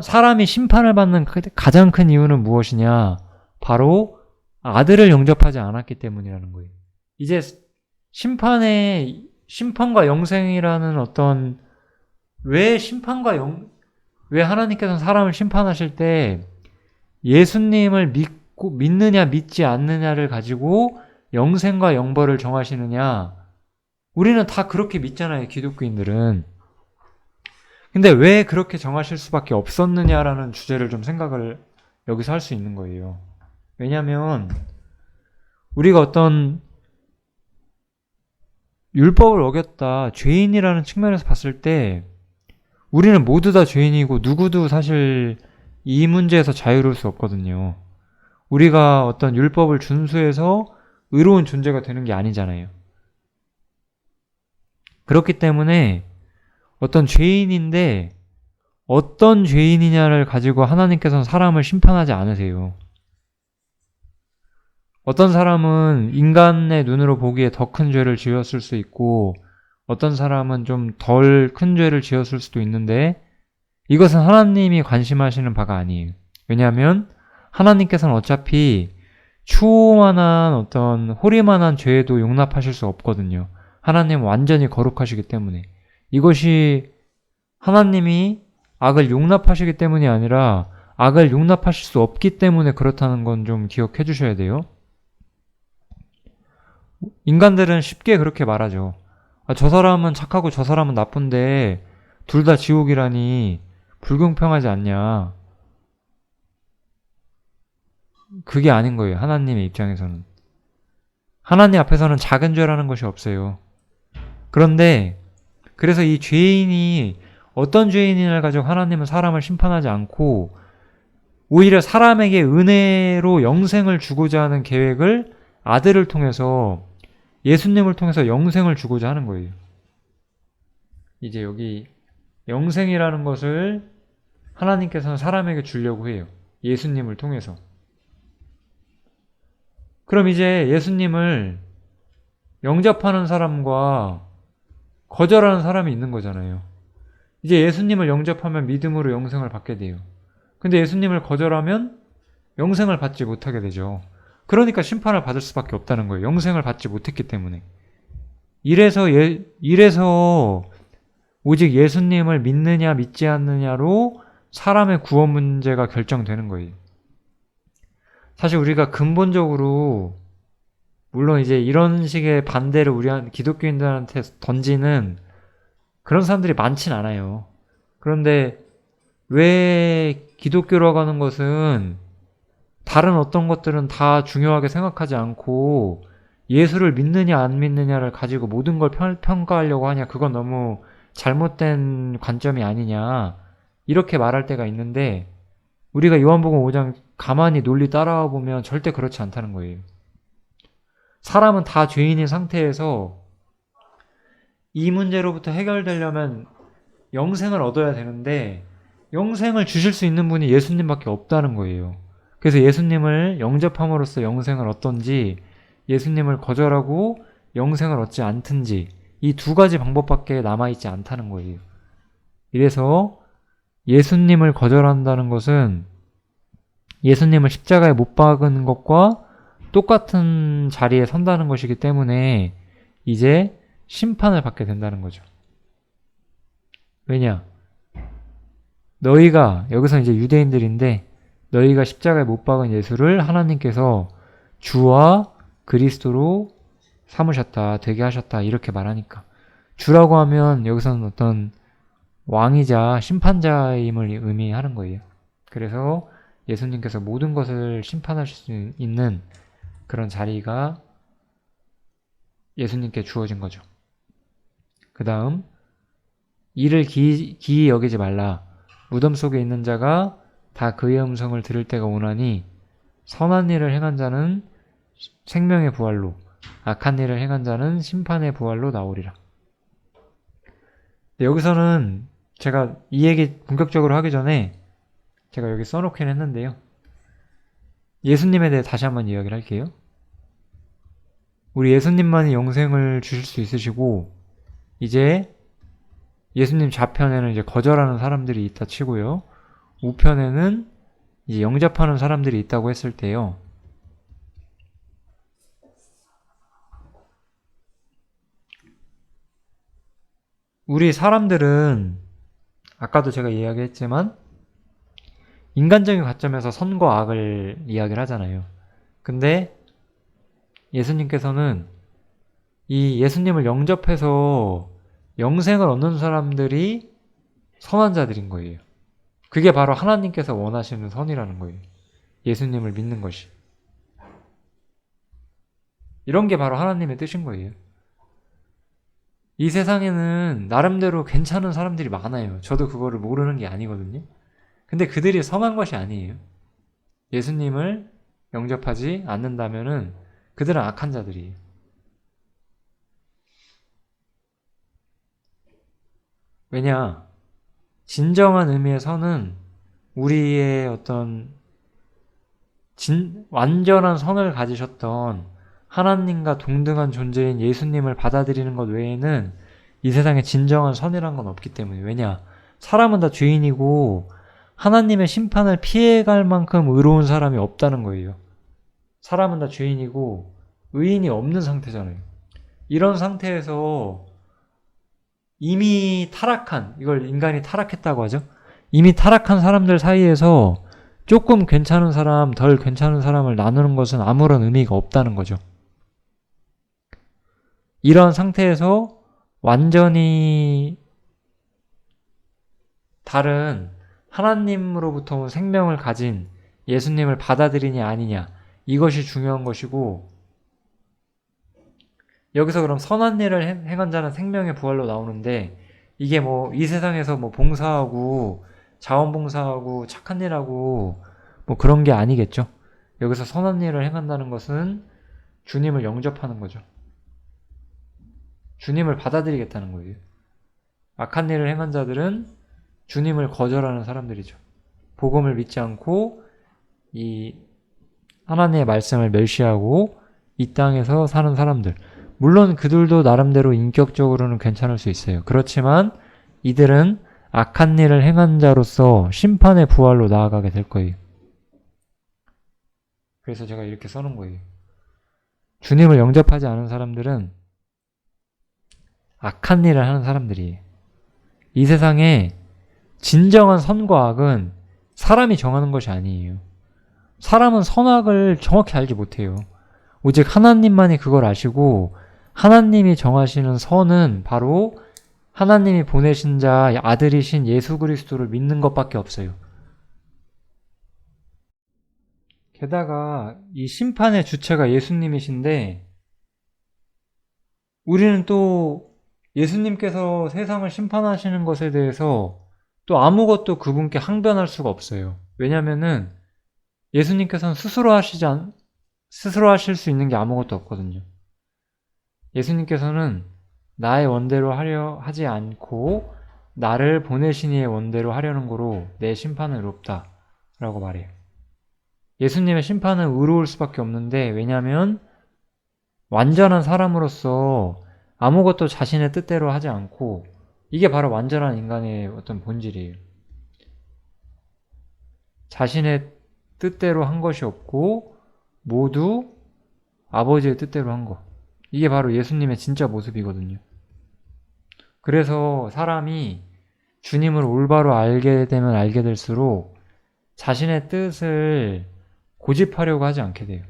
사람이 심판을 받는 가장 큰 이유는 무엇이냐? 바로 아들을 영접하지 않았기 때문이라는 거예요. 이제 심판과 영생이라는 어떤 왜 하나님께서는 사람을 심판하실 때 예수님을 믿느냐 믿지 않느냐를 가지고 영생과 영벌을 정하시느냐? 우리는 다 그렇게 믿잖아요, 기독교인들은. 근데 왜 그렇게 정하실 수밖에 없었느냐라는 주제를 좀 생각을 여기서 할 수 있는 거예요. 왜냐하면 우리가 어떤 율법을 어겼다, 죄인이라는 측면에서 봤을 때 우리는 모두 다 죄인이고 누구도 사실 이 문제에서 자유로울 수 없거든요. 우리가 어떤 율법을 준수해서 의로운 존재가 되는 게 아니잖아요. 그렇기 때문에 어떤 죄인인데 어떤 죄인이냐를 가지고 하나님께서는 사람을 심판하지 않으세요. 어떤 사람은 인간의 눈으로 보기에 더 큰 죄를 지었을 수 있고 어떤 사람은 좀 덜 큰 죄를 지었을 수도 있는데 이것은 하나님이 관심하시는 바가 아니에요. 왜냐하면 하나님께서는 어차피 추호만한 어떤 호리만한 죄에도 용납하실 수 없거든요. 하나님은 완전히 거룩하시기 때문에. 이것이 하나님이 악을 용납하시기 때문이 아니라 악을 용납하실 수 없기 때문에 그렇다는 건 좀 기억해 주셔야 돼요. 인간들은 쉽게 그렇게 말하죠. 저 사람은 착하고 저 사람은 나쁜데 둘 다 지옥이라니 불공평하지 않냐. 그게 아닌 거예요. 하나님의 입장에서는. 하나님 앞에서는 작은 죄라는 것이 없어요. 그런데 그래서 이 죄인이 어떤 죄인을 가지고 하나님은 사람을 심판하지 않고 오히려 사람에게 은혜로 영생을 주고자 하는 계획을 아들을 통해서 예수님을 통해서 영생을 주고자 하는 거예요. 이제 여기 영생이라는 것을 하나님께서는 사람에게 주려고 해요. 예수님을 통해서. 그럼 이제 예수님을 영접하는 사람과 거절하는 사람이 있는 거잖아요. 이제 예수님을 영접하면 믿음으로 영생을 받게 돼요. 근데 예수님을 거절하면 영생을 받지 못하게 되죠. 그러니까 심판을 받을 수밖에 없다는 거예요. 영생을 받지 못했기 때문에. 이래서 오직 예수님을 믿느냐 믿지 않느냐로 사람의 구원 문제가 결정되는 거예요. 사실 우리가 근본적으로 물론 이제 이런 식의 반대를 우리 기독교인들한테 던지는 그런 사람들이 많진 않아요. 그런데 왜 기독교라고 하는 것은 다른 어떤 것들은 다 중요하게 생각하지 않고 예수를 믿느냐 안 믿느냐를 가지고 모든 걸 평가하려고 하냐, 그건 너무 잘못된 관점이 아니냐, 이렇게 말할 때가 있는데, 우리가 요한복음 5장 가만히 논리 따라와 보면 절대 그렇지 않다는 거예요. 사람은 다 죄인인 상태에서 이 문제로부터 해결되려면 영생을 얻어야 되는데, 영생을 주실 수 있는 분이 예수님밖에 없다는 거예요. 그래서 예수님을 영접함으로써 영생을 얻던지, 예수님을 거절하고 영생을 얻지 않든지, 이 두 가지 방법밖에 남아있지 않다는 거예요. 이래서 예수님을 거절한다는 것은 예수님을 십자가에 못 박은 것과 똑같은 자리에 선다는 것이기 때문에 이제 심판을 받게 된다는 거죠. 왜냐? 너희가, 여기서 이제 유대인들인데, 너희가 십자가에 못 박은 예수를 하나님께서 주와 그리스도로 삼으셨다, 되게 하셨다, 이렇게 말하니까. 주라고 하면 여기서는 어떤 왕이자 심판자임을 의미하는 거예요. 그래서 예수님께서 모든 것을 심판하실 수 있는 그런 자리가 예수님께 주어진 거죠. 그 다음, 이를 기이 여기지 말라. 무덤 속에 있는 자가 다 그의 음성을 들을 때가 오나니, 선한 일을 행한 자는 생명의 부활로, 악한 일을 행한 자는 심판의 부활로 나오리라. 여기서는 제가 이 얘기 본격적으로 하기 전에 제가 여기 써놓긴 했는데요. 예수님에 대해 다시 한번 이야기를 할게요. 우리 예수님만이 영생을 주실 수 있으시고, 이제 예수님 좌편에는 이제 거절하는 사람들이 있다 치고요. 우편에는 이제 영접하는 사람들이 있다고 했을 때요. 우리 사람들은 아까도 제가 이야기했지만 인간적인 관점에서 선과 악을 이야기를 하잖아요. 근데 예수님께서는 이 예수님을 영접해서 영생을 얻는 사람들이 선한 자들인 거예요. 그게 바로 하나님께서 원하시는 선이라는 거예요. 예수님을 믿는 것이. 이런 게 바로 하나님의 뜻인 거예요. 이 세상에는 나름대로 괜찮은 사람들이 많아요. 저도 그거를 모르는 게 아니거든요. 근데 그들이 선한 것이 아니에요. 예수님을 영접하지 않는다면은 그들은 악한 자들이에요. 왜냐? 진정한 의미의 선은 우리의 어떤 완전한 선을 가지셨던 하나님과 동등한 존재인 예수님을 받아들이는 것 외에는 이 세상에 진정한 선이란 건 없기 때문에. 왜냐? 사람은 다 죄인이고 하나님의 심판을 피해갈 만큼 의로운 사람이 없다는 거예요. 사람은 다 죄인이고 의인이 없는 상태잖아요. 이런 상태에서 이미 타락한, 이걸 인간이 타락했다고 하죠. 이미 타락한 사람들 사이에서 조금 괜찮은 사람, 덜 괜찮은 사람을 나누는 것은 아무런 의미가 없다는 거죠. 이런 상태에서 완전히 다른 하나님으로부터 온 생명을 가진 예수님을 받아들이냐 아니냐, 이것이 중요한 것이고, 여기서 그럼 선한 일을 행한 자는 생명의 부활로 나오는데, 이게 뭐 이 세상에서 뭐 봉사하고 자원봉사하고 착한 일하고 뭐 그런 게 아니겠죠. 여기서 선한 일을 행한다는 것은 주님을 영접하는 거죠. 주님을 받아들이겠다는 거예요. 악한 일을 행한 자들은 주님을 거절하는 사람들이죠. 복음을 믿지 않고 이 하나님의 말씀을 멸시하고 이 땅에서 사는 사람들. 물론 그들도 나름대로 인격적으로는 괜찮을 수 있어요. 그렇지만 이들은 악한 일을 행한 자로서 심판의 부활로 나아가게 될 거예요. 그래서 제가 이렇게 써놓은 거예요. 주님을 영접하지 않은 사람들은 악한 일을 하는 사람들이에요. 이 세상에 진정한 선과 악은 사람이 정하는 것이 아니에요. 사람은 선악을 정확히 알지 못해요. 오직 하나님만이 그걸 아시고, 하나님이 정하시는 선은 바로 하나님이 보내신 자 아들이신 예수 그리스도를 믿는 것밖에 없어요. 게다가 이 심판의 주체가 예수님이신데 우리는 또 예수님께서 세상을 심판하시는 것에 대해서 또 아무것도 그분께 항변할 수가 없어요. 왜냐면은 예수님께서는 스스로 하실 수 있는 게 아무것도 없거든요. 예수님께서는 나의 원대로 하려 하지 않고 나를 보내신 이의 원대로 하려는 거로 내 심판은 의롭다 라고 말해요. 예수님의 심판은 의로울 수밖에 없는데 왜냐하면 완전한 사람으로서 아무것도 자신의 뜻대로 하지 않고 이게 바로 완전한 인간의 어떤 본질이에요. 자신의 뜻대로 한 것이 없고 모두 아버지의 뜻대로 한 것. 이게 바로 예수님의 진짜 모습이거든요. 그래서 사람이 주님을 올바로 알게 되면 알게 될수록 자신의 뜻을 고집하려고 하지 않게 돼요.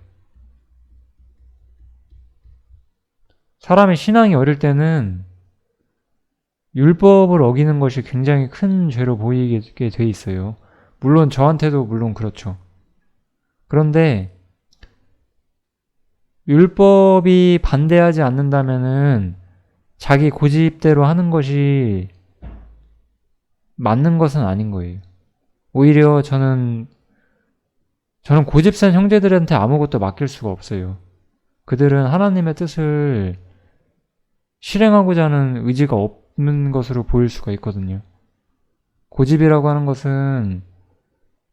사람의 신앙이 어릴 때는 율법을 어기는 것이 굉장히 큰 죄로 보이게 돼 있어요. 물론 저한테도 물론 그렇죠. 그런데 율법이 반대하지 않는다면은 자기 고집대로 하는 것이 맞는 것은 아닌 거예요. 오히려 저는 고집센 형제들한테 아무것도 맡길 수가 없어요. 그들은 하나님의 뜻을 실행하고자 하는 의지가 없는 것으로 보일 수가 있거든요. 고집이라고 하는 것은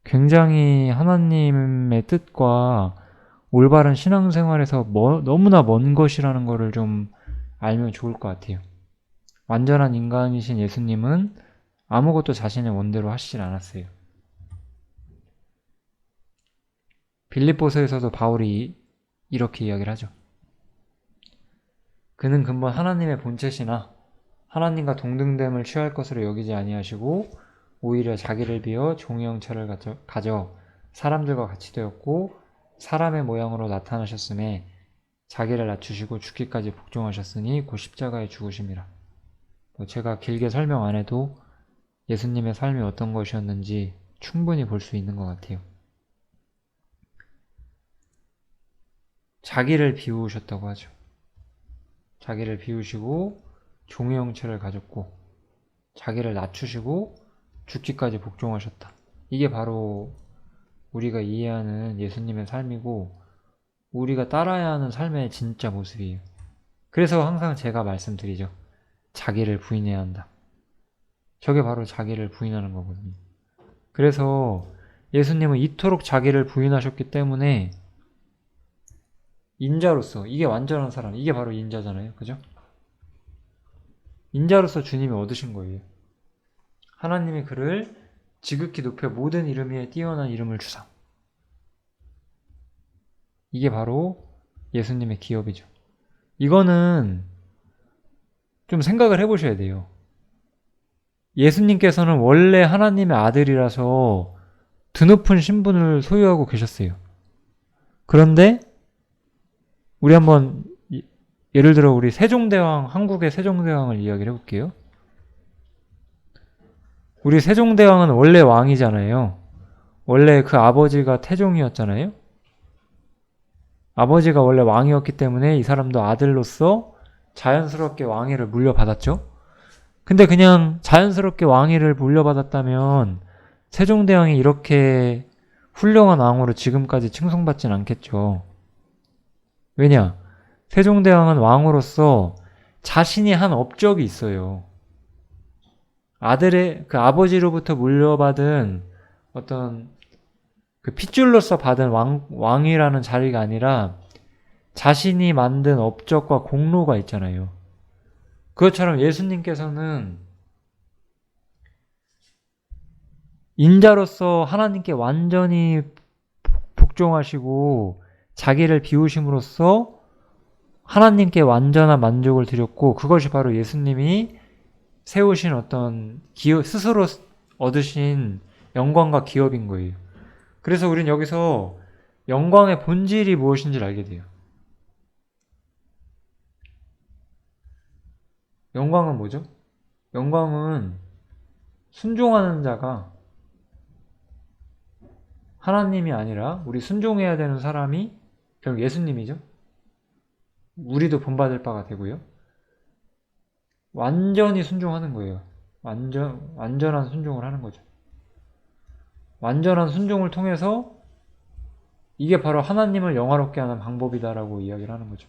굉장히 하나님의 뜻과 올바른 신앙생활에서 너무나 먼 것이라는 것을 좀 알면 좋을 것 같아요. 완전한 인간이신 예수님은 아무것도 자신의 원대로 하시질 않았어요. 빌립보서에서도 바울이 이렇게 이야기를 하죠. 그는 근본 하나님의 본체시나 하나님과 동등됨을 취할 것으로 여기지 아니하시고 오히려 자기를 비어 종의 형체를 가져 사람들과 같이 되었고 사람의 모양으로 나타나셨음에 자기를 낮추시고 죽기까지 복종하셨으니 곧 십자가에 죽으심이라. 제가 길게 설명 안 해도 예수님의 삶이 어떤 것이었는지 충분히 볼 수 있는 것 같아요. 자기를 비우셨다고 하죠. 자기를 비우시고 종의 형체를 가졌고 자기를 낮추시고 죽기까지 복종하셨다. 이게 바로 우리가 이해하는 예수님의 삶이고 우리가 따라야 하는 삶의 진짜 모습이에요. 그래서 항상 제가 말씀드리죠. 자기를 부인해야 한다. 저게 바로 자기를 부인하는 거거든요. 그래서 예수님은 이토록 자기를 부인하셨기 때문에 인자로서, 이게 완전한 사람, 이게 바로 인자잖아요. 그죠? 인자로서 주님이 얻으신 거예요. 하나님이 그를 지극히 높여 모든 이름 위에 뛰어난 이름을 주사. 이게 바로 예수님의 기업이죠. 이거는 좀 생각을 해보셔야 돼요. 예수님께서는 원래 하나님의 아들이라서 드높은 신분을 소유하고 계셨어요. 그런데 우리 한번 예를 들어 우리 세종대왕, 한국의 세종대왕을 이야기를 해볼게요. 우리 세종대왕은 원래 왕이잖아요. 원래 그 아버지가 태종이었잖아요. 아버지가 원래 왕이었기 때문에 이 사람도 아들로서 자연스럽게 왕위를 물려받았죠. 근데 그냥 자연스럽게 왕위를 물려받았다면 세종대왕이 이렇게 훌륭한 왕으로 지금까지 칭송받진 않겠죠. 왜냐? 세종대왕은 왕으로서 자신이 한 업적이 있어요. 그 아버지로부터 물려받은 어떤 그 핏줄로서 받은 왕이라는 자리가 아니라 자신이 만든 업적과 공로가 있잖아요. 그것처럼 예수님께서는 인자로서 하나님께 완전히 복종하시고 자기를 비우심으로써 하나님께 완전한 만족을 드렸고 그것이 바로 예수님이 세우신 어떤 스스로 얻으신 영광과 기업인 거예요. 그래서 우린 여기서 영광의 본질이 무엇인지를 알게 돼요. 영광은 뭐죠? 영광은 순종하는 자가 하나님이 아니라 우리 순종해야 되는 사람이 결국 예수님이죠. 우리도 본받을 바가 되고요. 완전히 순종하는 거예요. 완전한 순종을 하는 거죠. 완전한 순종을 통해서 이게 바로 하나님을 영화롭게 하는 방법이다라고 이야기를 하는 거죠.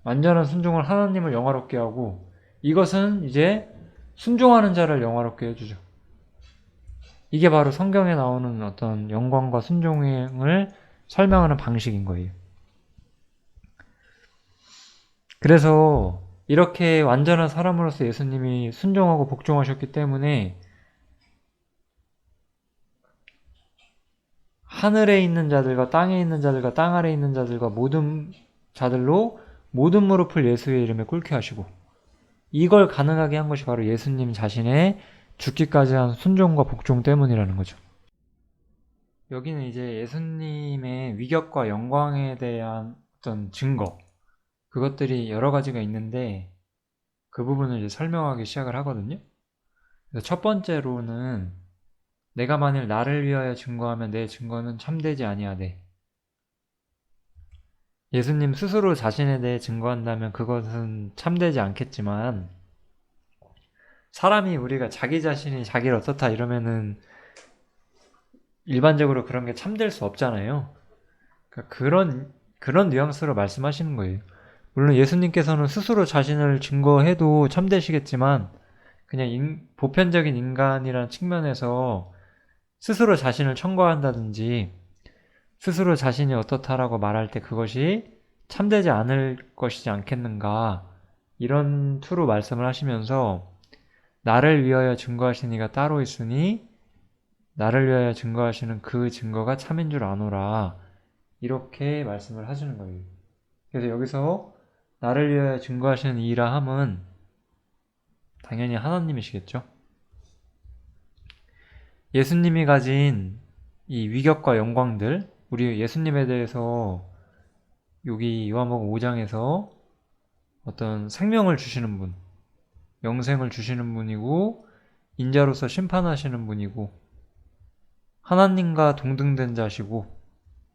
완전한 순종을 하나님을 영화롭게 하고, 이것은 이제 순종하는 자를 영화롭게 해주죠. 이게 바로 성경에 나오는 어떤 영광과 순종을 설명하는 방식인 거예요. 그래서 이렇게 완전한 사람으로서 예수님이 순종하고 복종하셨기 때문에 하늘에 있는 자들과 땅에 있는 자들과 땅 아래에 있는 자들과 모든 자들로 모든 무릎을 예수의 이름에 꿇게 하시고, 이걸 가능하게 한 것이 바로 예수님 자신의 죽기까지 한 순종과 복종 때문이라는 거죠. 여기는 이제 예수님의 위격과 영광에 대한 어떤 증거, 그것들이 여러 가지가 있는데 그 부분을 이제 설명하기 시작을 하거든요. 그래서 첫 번째로는 내가 만일 나를 위하여 증거하면 내 증거는 참되지 아니하되, 예수님 스스로 자신에 대해 증거한다면 그것은 참되지 않겠지만, 사람이 우리가 자기 자신이 자기를 어떻다 이러면은 일반적으로 그런 게 참될 수 없잖아요. 그러니까 그런 뉘앙스로 말씀하시는 거예요. 물론 예수님께서는 스스로 자신을 증거해도 참되시겠지만, 그냥 보편적인 인간이라는 측면에서 스스로 자신을 청구한다든지 스스로 자신이 어떻다라고 말할 때 그것이 참되지 않을 것이지 않겠는가, 이런 투로 말씀을 하시면서 나를 위하여 증거하신 이가 따로 있으니 나를 위하여 증거하시는 그 증거가 참인 줄 아노라, 이렇게 말씀을 하시는 거예요. 그래서 여기서 나를 위하여 증거하시는 이라 함은 당연히 하나님이시겠죠. 예수님이 가진 이 위격과 영광들, 우리 예수님에 대해서 여기 요한복음 5장에서 어떤 생명을 주시는 분, 영생을 주시는 분이고 인자로서 심판하시는 분이고 하나님과 동등된 자시고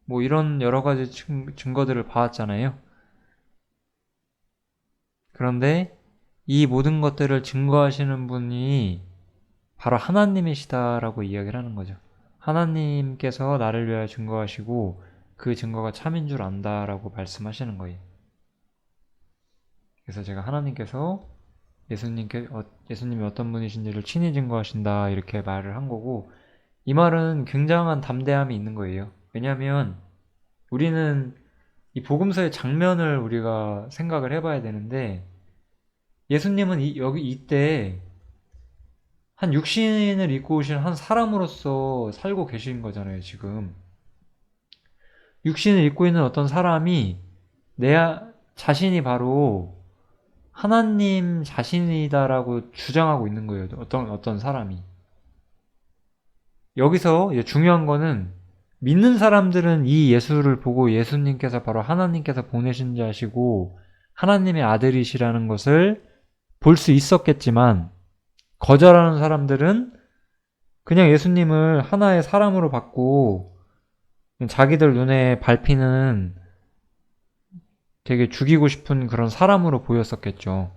뭐 이런 여러 가지 증거들을 봐왔잖아요. 그런데 이 모든 것들을 증거하시는 분이 바로 하나님이시다라고 이야기를 하는 거죠. 하나님께서 나를 위하여 증거하시고 그 증거가 참인 줄 안다라고 말씀하시는 거예요. 그래서 제가 하나님께서 예수님이 어떤 분이신지를 친히 증거하신다 이렇게 말을 한 거고, 이 말은 굉장한 담대함이 있는 거예요. 왜냐하면 우리는 이 복음서의 장면을 우리가 생각을 해봐야 되는데, 예수님은 이때 한 육신을 입고 오신 한 사람으로서 살고 계신 거잖아요, 지금. 육신을 입고 있는 어떤 사람이 내 자신이 바로 하나님 자신이다라고 주장하고 있는 거예요, 어떤 사람이. 여기서 중요한 거는 믿는 사람들은 이 예수를 보고 예수님께서 바로 하나님께서 보내신 자시고 하나님의 아들이시라는 것을 볼 수 있었겠지만, 거절하는 사람들은 그냥 예수님을 하나의 사람으로 받고 자기들 눈에 밟히는 되게 죽이고 싶은 그런 사람으로 보였었겠죠.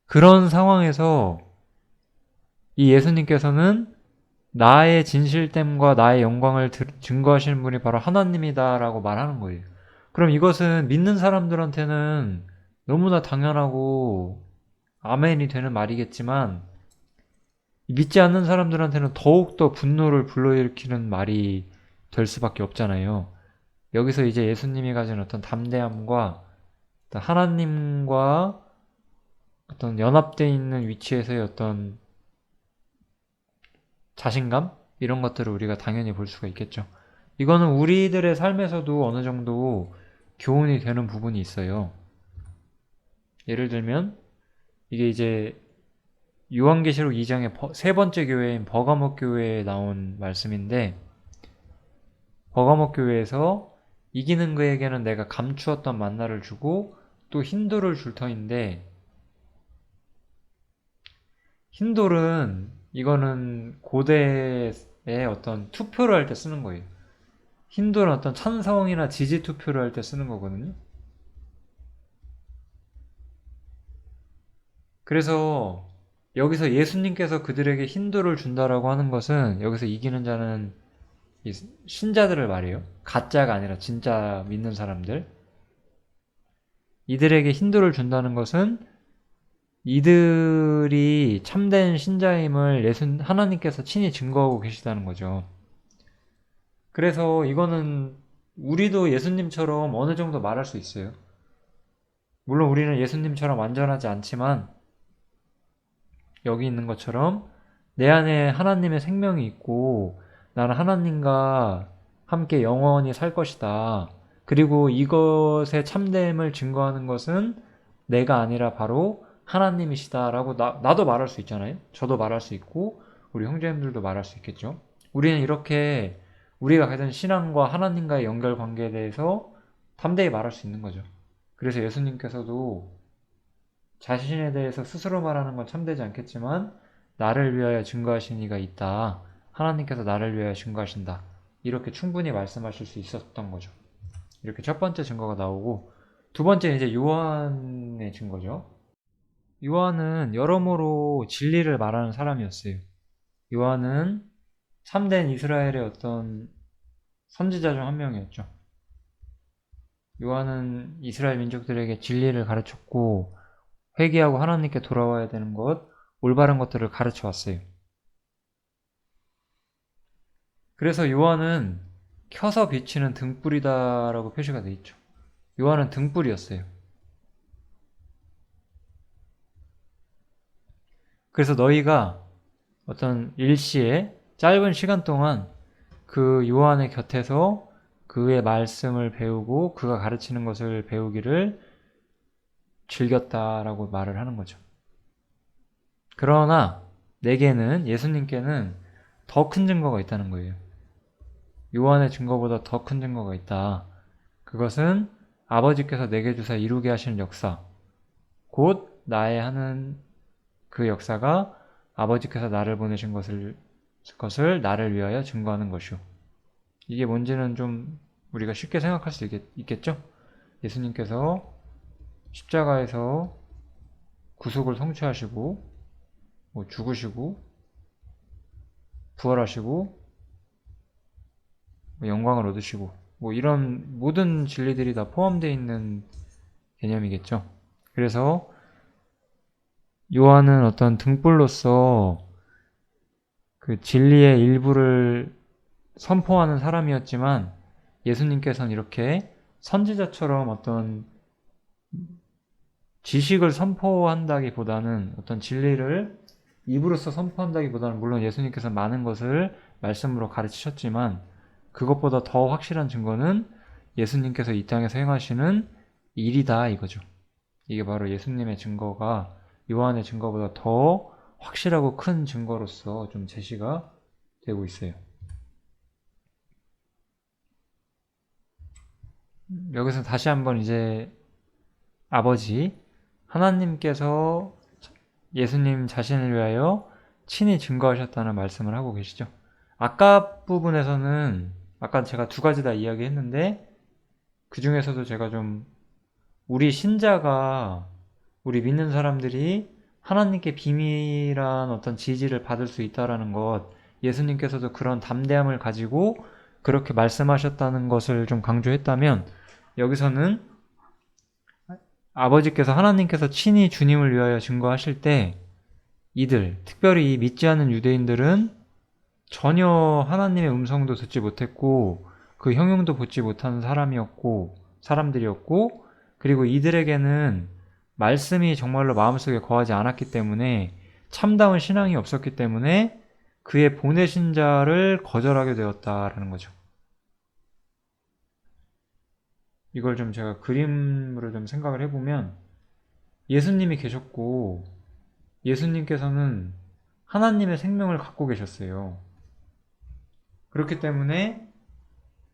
그런 상황에서 이 예수님께서는 나의 진실됨과 나의 영광을 증거하시는 분이 바로 하나님이다라고 말하는 거예요. 그럼 이것은 믿는 사람들한테는 너무나 당연하고 아멘이 되는 말이겠지만, 믿지 않는 사람들한테는 더욱더 분노를 불러일으키는 말이 될 수밖에 없잖아요. 여기서 이제 예수님이 가진 어떤 담대함과 어떤 하나님과 어떤 연합되어 있는 위치에서의 어떤 자신감? 이런 것들을 우리가 당연히 볼 수가 있겠죠. 이거는 우리들의 삶에서도 어느 정도 교훈이 되는 부분이 있어요. 예를 들면 이게 이제 요한계시록 2장의 세 번째 교회인 버가모 교회에 나온 말씀인데, 버가모 교회에서 이기는 그에게는 내가 감추었던 만나를 주고 또 흰돌을 줄 터인데, 흰돌은 이거는 고대의 어떤 투표를 할 때 쓰는 거예요. 힌두는 어떤 찬성이나 지지 투표를 할 때 쓰는 거거든요. 그래서 여기서 예수님께서 그들에게 힌두를 준다라고 하는 것은 여기서 이기는 자는 이 신자들을 말해요. 가짜가 아니라 진짜 믿는 사람들. 이들에게 힌두를 준다는 것은 이들이 참된 신자임을 하나님께서 친히 증거하고 계시다는 거죠. 그래서 이거는 우리도 예수님처럼 어느 정도 말할 수 있어요. 물론 우리는 예수님처럼 완전하지 않지만 여기 있는 것처럼 내 안에 하나님의 생명이 있고 나는 하나님과 함께 영원히 살 것이다. 그리고 이것의 참됨을 증거하는 것은 내가 아니라 바로 하나님이시다라고 나도 말할 수 있잖아요. 저도 말할 수 있고 우리 형제님들도 말할 수 있겠죠. 우리는 이렇게 우리가 가진 신앙과 하나님과의 연결 관계에 대해서 담대히 말할 수 있는 거죠. 그래서 예수님께서도 자신에 대해서 스스로 말하는 건 참되지 않겠지만 나를 위하여 증거하신 이가 있다. 하나님께서 나를 위하여 증거하신다. 이렇게 충분히 말씀하실 수 있었던 거죠. 이렇게 첫 번째 증거가 나오고 두 번째 이제 요한의 증거죠. 요한은 여러모로 진리를 말하는 사람이었어요. 요한은 참된 이스라엘의 어떤 선지자 중 한 명이었죠. 요한은 이스라엘 민족들에게 진리를 가르쳤고 회개하고 하나님께 돌아와야 되는 것, 올바른 것들을 가르쳐 왔어요. 그래서 요한은 켜서 비치는 등불이다라고 표시가 되어 있죠. 요한은 등불이었어요. 그래서 너희가 어떤 일시에 짧은 시간 동안 그 요한의 곁에서 그의 말씀을 배우고 그가 가르치는 것을 배우기를 즐겼다라고 말을 하는 거죠. 그러나 내게는 예수님께는 더 큰 증거가 있다는 거예요. 요한의 증거보다 더 큰 증거가 있다. 그것은 아버지께서 내게 주사 이루게 하시는 역사, 곧 나의 하는 그 역사가 아버지께서 나를 보내신 것을 나를 위하여 증거하는 것이오. 이게 뭔지는 좀 우리가 쉽게 생각할 수 있겠죠? 예수님께서 십자가에서 구속을 성취하시고 죽으시고 부활하시고 영광을 얻으시고 이런 모든 진리들이 다 포함되어 있는 개념이겠죠. 그래서 요한은 어떤 등불로서 그 진리의 일부를 선포하는 사람이었지만 예수님께서는 이렇게 선지자처럼 어떤 지식을 선포한다기보다는 어떤 진리를 입으로써 선포한다기보다는 물론 예수님께서 많은 것을 말씀으로 가르치셨지만 그것보다 더 확실한 증거는 예수님께서 이 땅에서 행하시는 일이다 이거죠. 이게 바로 예수님의 증거가 요한의 증거보다 더 확실하고 큰 증거로서 좀 제시가 되고 있어요. 여기서 다시 한번 이제 아버지 하나님께서 예수님 자신을 위하여 친히 증거하셨다는 말씀을 하고 계시죠. 아까 부분에서는 아까 제가 두 가지 다 이야기했는데 그 중에서도 제가 좀 우리 신자가 우리 믿는 사람들이 하나님께 비밀한 어떤 지지를 받을 수 있다라는 것, 예수님께서도 그런 담대함을 가지고 그렇게 말씀하셨다는 것을 좀 강조했다면 여기서는 아버지께서 하나님께서 친히 주님을 위하여 증거하실 때 이들, 특별히 믿지 않는 유대인들은 전혀 하나님의 음성도 듣지 못했고 그 형용도 보지 못하는 사람들이었고 그리고 이들에게는 말씀이 정말로 마음속에 거하지 않았기 때문에 참다운 신앙이 없었기 때문에 그의 보내신 자를 거절하게 되었다라는 거죠. 이걸 좀 제가 그림으로 좀 생각을 해보면 예수님이 계셨고 예수님께서는 하나님의 생명을 갖고 계셨어요. 그렇기 때문에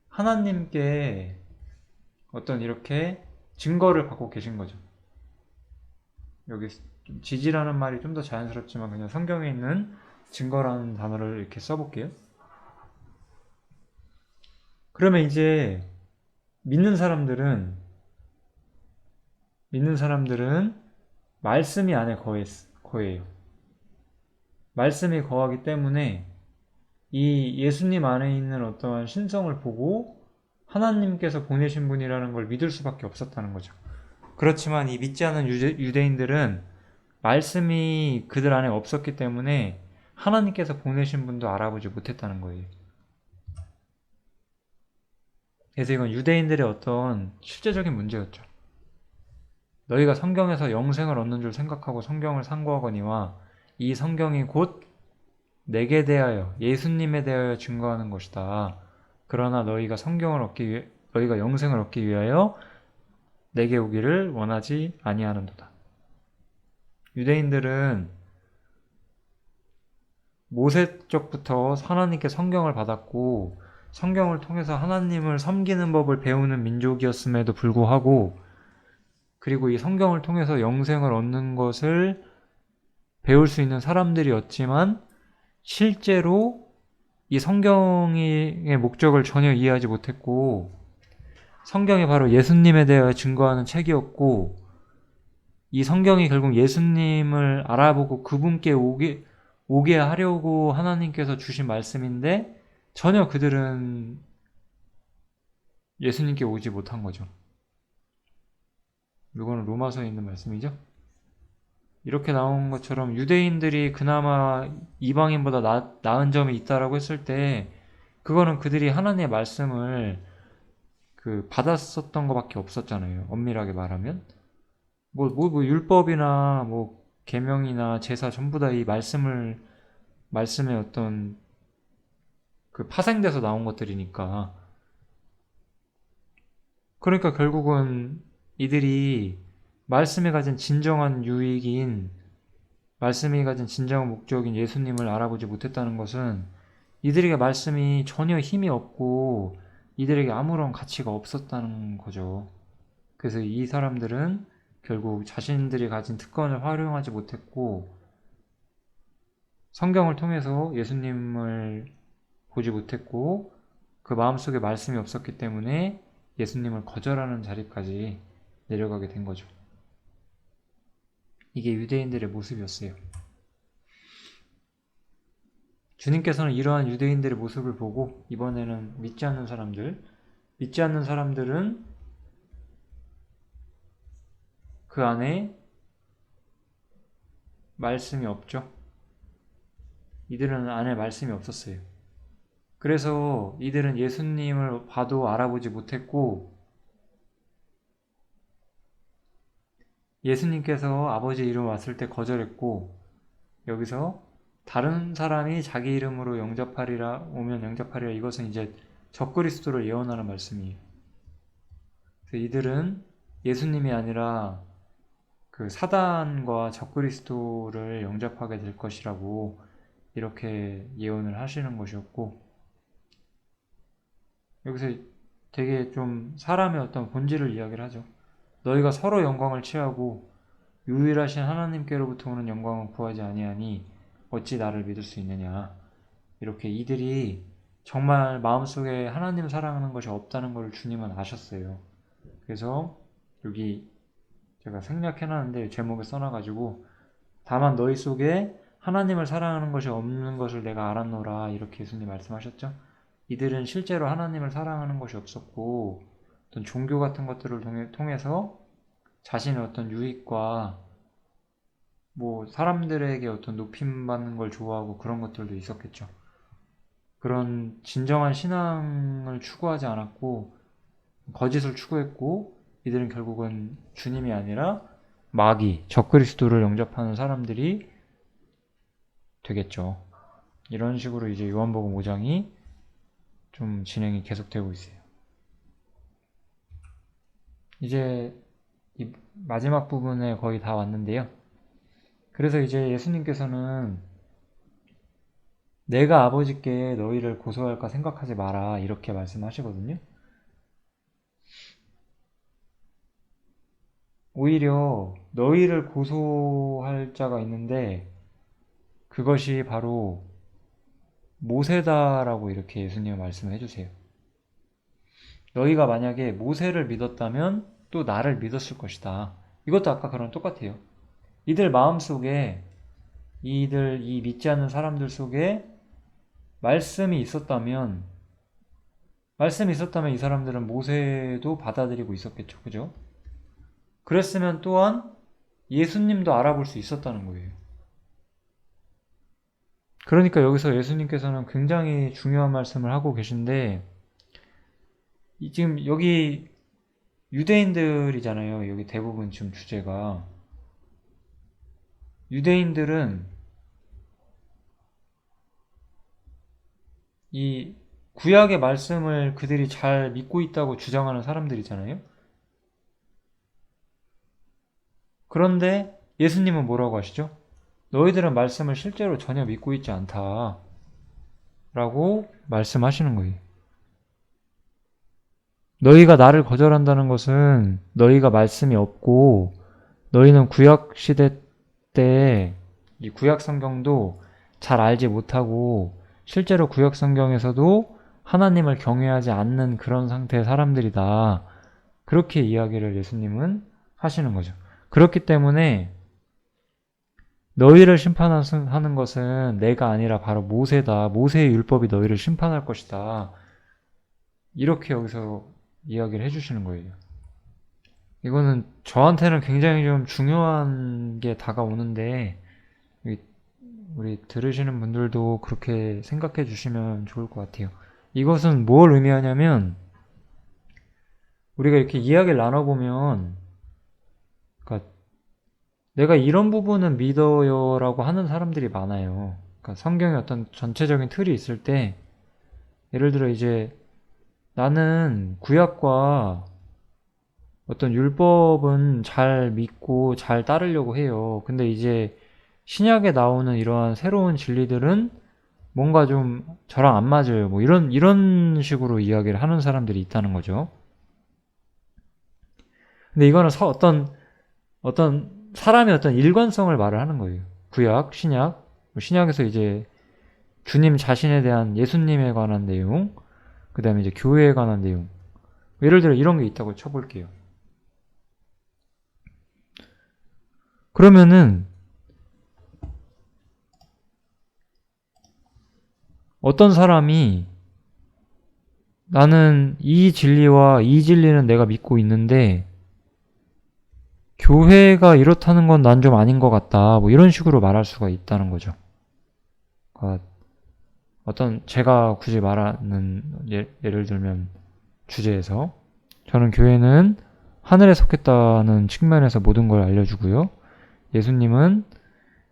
하나님께 어떤 이렇게 증거를 받고 계신 거죠. 여기 좀 지지라는 말이 좀 더 자연스럽지만 그냥 성경에 있는 증거라는 단어를 이렇게 써볼게요. 그러면 이제 믿는 사람들은 말씀이 안에 거해요. 말씀이 거하기 때문에 이 예수님 안에 있는 어떠한 신성을 보고 하나님께서 보내신 분이라는 걸 믿을 수밖에 없었다는 거죠. 그렇지만 이 믿지 않는 유대인들은 말씀이 그들 안에 없었기 때문에 하나님께서 보내신 분도 알아보지 못했다는 거예요. 그래서 이건 유대인들의 어떤 실제적인 문제였죠. 너희가 성경에서 영생을 얻는 줄 생각하고 성경을 상고하거니와 이 성경이 곧 내게 대하여 예수님에 대하여 증거하는 것이다. 그러나 너희가 너희가 영생을 얻기 위하여 내게 오기를 원하지 아니하는도다. 유대인들은 모세 쪽부터 하나님께 성경을 받았고 성경을 통해서 하나님을 섬기는 법을 배우는 민족이었음에도 불구하고 그리고 이 성경을 통해서 영생을 얻는 것을 배울 수 있는 사람들이었지만 실제로 이 성경의 목적을 전혀 이해하지 못했고 성경이 바로 예수님에 대해 증거하는 책이었고 이 성경이 결국 예수님을 알아보고 그분께 오게 하려고 하나님께서 주신 말씀인데 전혀 그들은 예수님께 오지 못한 거죠. 이거는 로마서에 있는 말씀이죠. 이렇게 나온 것처럼 유대인들이 그나마 이방인보다 나은 점이 있다라고 했을 때 그거는 그들이 하나님의 말씀을 받았었던 것밖에 없었잖아요. 엄밀하게 말하면 뭐 율법이나 뭐 계명이나 제사 전부 다 이 말씀의 어떤 파생돼서 나온 것들이니까 그러니까 결국은 이들이 말씀이 가진 진정한 유익인 말씀이 가진 진정한 목적인 예수님을 알아보지 못했다는 것은 이들에게 말씀이 전혀 힘이 없고 이들에게 아무런 가치가 없었다는 거죠. 그래서 이 사람들은 결국 자신들이 가진 특권을 활용하지 못했고 성경을 통해서 예수님을 보지 못했고 그 마음속에 말씀이 없었기 때문에 예수님을 거절하는 자리까지 내려가게 된 거죠. 이게 유대인들의 모습이었어요. 주님께서는 이러한 유대인들의 모습을 보고 이번에는 믿지 않는 사람들은 그 안에 말씀이 없죠. 이들은 안에 말씀이 없었어요. 그래서 이들은 예수님을 봐도 알아보지 못했고 예수님께서 아버지 이름 왔을 때 거절했고 여기서 다른 사람이 자기 이름으로 오면 영접하리라 이것은 이제 적그리스도를 예언하는 말씀이에요. 그래서 이들은 예수님이 아니라 사단과 적그리스도를 영접하게 될 것이라고 이렇게 예언을 하시는 것이었고 여기서 되게 좀 사람의 어떤 본질을 이야기를 하죠. 너희가 서로 영광을 취하고 유일하신 하나님께로부터 오는 영광을 구하지 아니하니 어찌 나를 믿을 수 있느냐. 이렇게 이들이 정말 마음속에 하나님 사랑하는 것이 없다는 걸 주님은 아셨어요. 그래서 여기 제가 생략해놨는데 제목에 써놔가지고 다만 너희 속에 하나님을 사랑하는 것이 없는 것을 내가 알았노라 이렇게 예수님 말씀하셨죠. 이들은 실제로 하나님을 사랑하는 것이 없었고 어떤 종교 같은 것들을 통해서 자신의 어떤 유익과 뭐 사람들에게 어떤 높임받는 걸 좋아하고 그런 것들도 있었겠죠. 그런 진정한 신앙을 추구하지 않았고 거짓을 추구했고 이들은 결국은 주님이 아니라 마귀, 적그리스도를 영접하는 사람들이 되겠죠. 이런 식으로 이제 요한복음 5장이 좀 진행이 계속되고 있어요. 이제 이 마지막 부분에 거의 다 왔는데요. 그래서 이제 예수님께서는 내가 아버지께 너희를 고소할까 생각하지 마라 이렇게 말씀하시거든요. 오히려 너희를 고소할 자가 있는데 그것이 바로 모세다라고 이렇게 예수님은 말씀을 해주세요. 너희가 만약에 모세를 믿었다면 또 나를 믿었을 것이다. 이것도 아까 그런 똑같아요. 이들 마음속에 이 믿지 않는 사람들 속에 말씀이 있었다면 이 사람들은 모세도 받아들이고 있었겠죠. 그죠? 그랬으면 또한 예수님도 알아볼 수 있었다는 거예요. 그러니까 여기서 예수님께서는 굉장히 중요한 말씀을 하고 계신데, 지금 여기 유대인들이잖아요. 여기 대부분 지금 주제가. 유대인들은 이 구약의 말씀을 그들이 잘 믿고 있다고 주장하는 사람들이잖아요. 그런데 예수님은 뭐라고 하시죠? 너희들은 말씀을 실제로 전혀 믿고 있지 않다 라고 말씀하시는 거예요. 너희가 나를 거절한다는 것은 너희가 말씀이 없고 너희는 구약 시대 때 이 구약 성경도 잘 알지 못하고 실제로 구약 성경에서도 하나님을 경외하지 않는 그런 상태의 사람들이다. 그렇게 이야기를 예수님은 하시는 거죠. 그렇기 때문에 너희를 심판하는 것은 내가 아니라 바로 모세다. 모세의 율법이 너희를 심판할 것이다. 이렇게 여기서 이야기를 해주시는 거예요. 이거는 저한테는 굉장히 좀 중요한 게 다가오는데 우리 들으시는 분들도 그렇게 생각해 주시면 좋을 것 같아요. 이것은 뭘 의미하냐면 우리가 이렇게 이야기를 나눠보면 그러니까 내가 이런 부분은 믿어요 라고 하는 사람들이 많아요. 그러니까 성경에 어떤 전체적인 틀이 있을 때 예를 들어 이제 나는 구약과 어떤 율법은 잘 믿고 잘 따르려고 해요. 근데 이제 신약에 나오는 이러한 새로운 진리들은 뭔가 좀 저랑 안 맞아요. 뭐 이런 식으로 이야기를 하는 사람들이 있다는 거죠. 근데 이거는 어떤 사람의 어떤 일관성을 말을 하는 거예요. 구약, 신약, 신약에서 이제 주님 자신에 대한 예수님에 관한 내용, 그 다음에 이제 교회에 관한 내용. 예를 들어 이런 게 있다고 쳐볼게요. 그러면은 어떤 사람이 나는 이 진리와 이 진리는 내가 믿고 있는데 교회가 이렇다는 건 난 좀 아닌 것 같다. 뭐 이런 식으로 말할 수가 있다는 거죠. 그러니까 어떤 제가 굳이 말하는 예를 들면 주제에서 저는 교회는 하늘에 속했다는 측면에서 모든 걸 알려주고요. 예수님은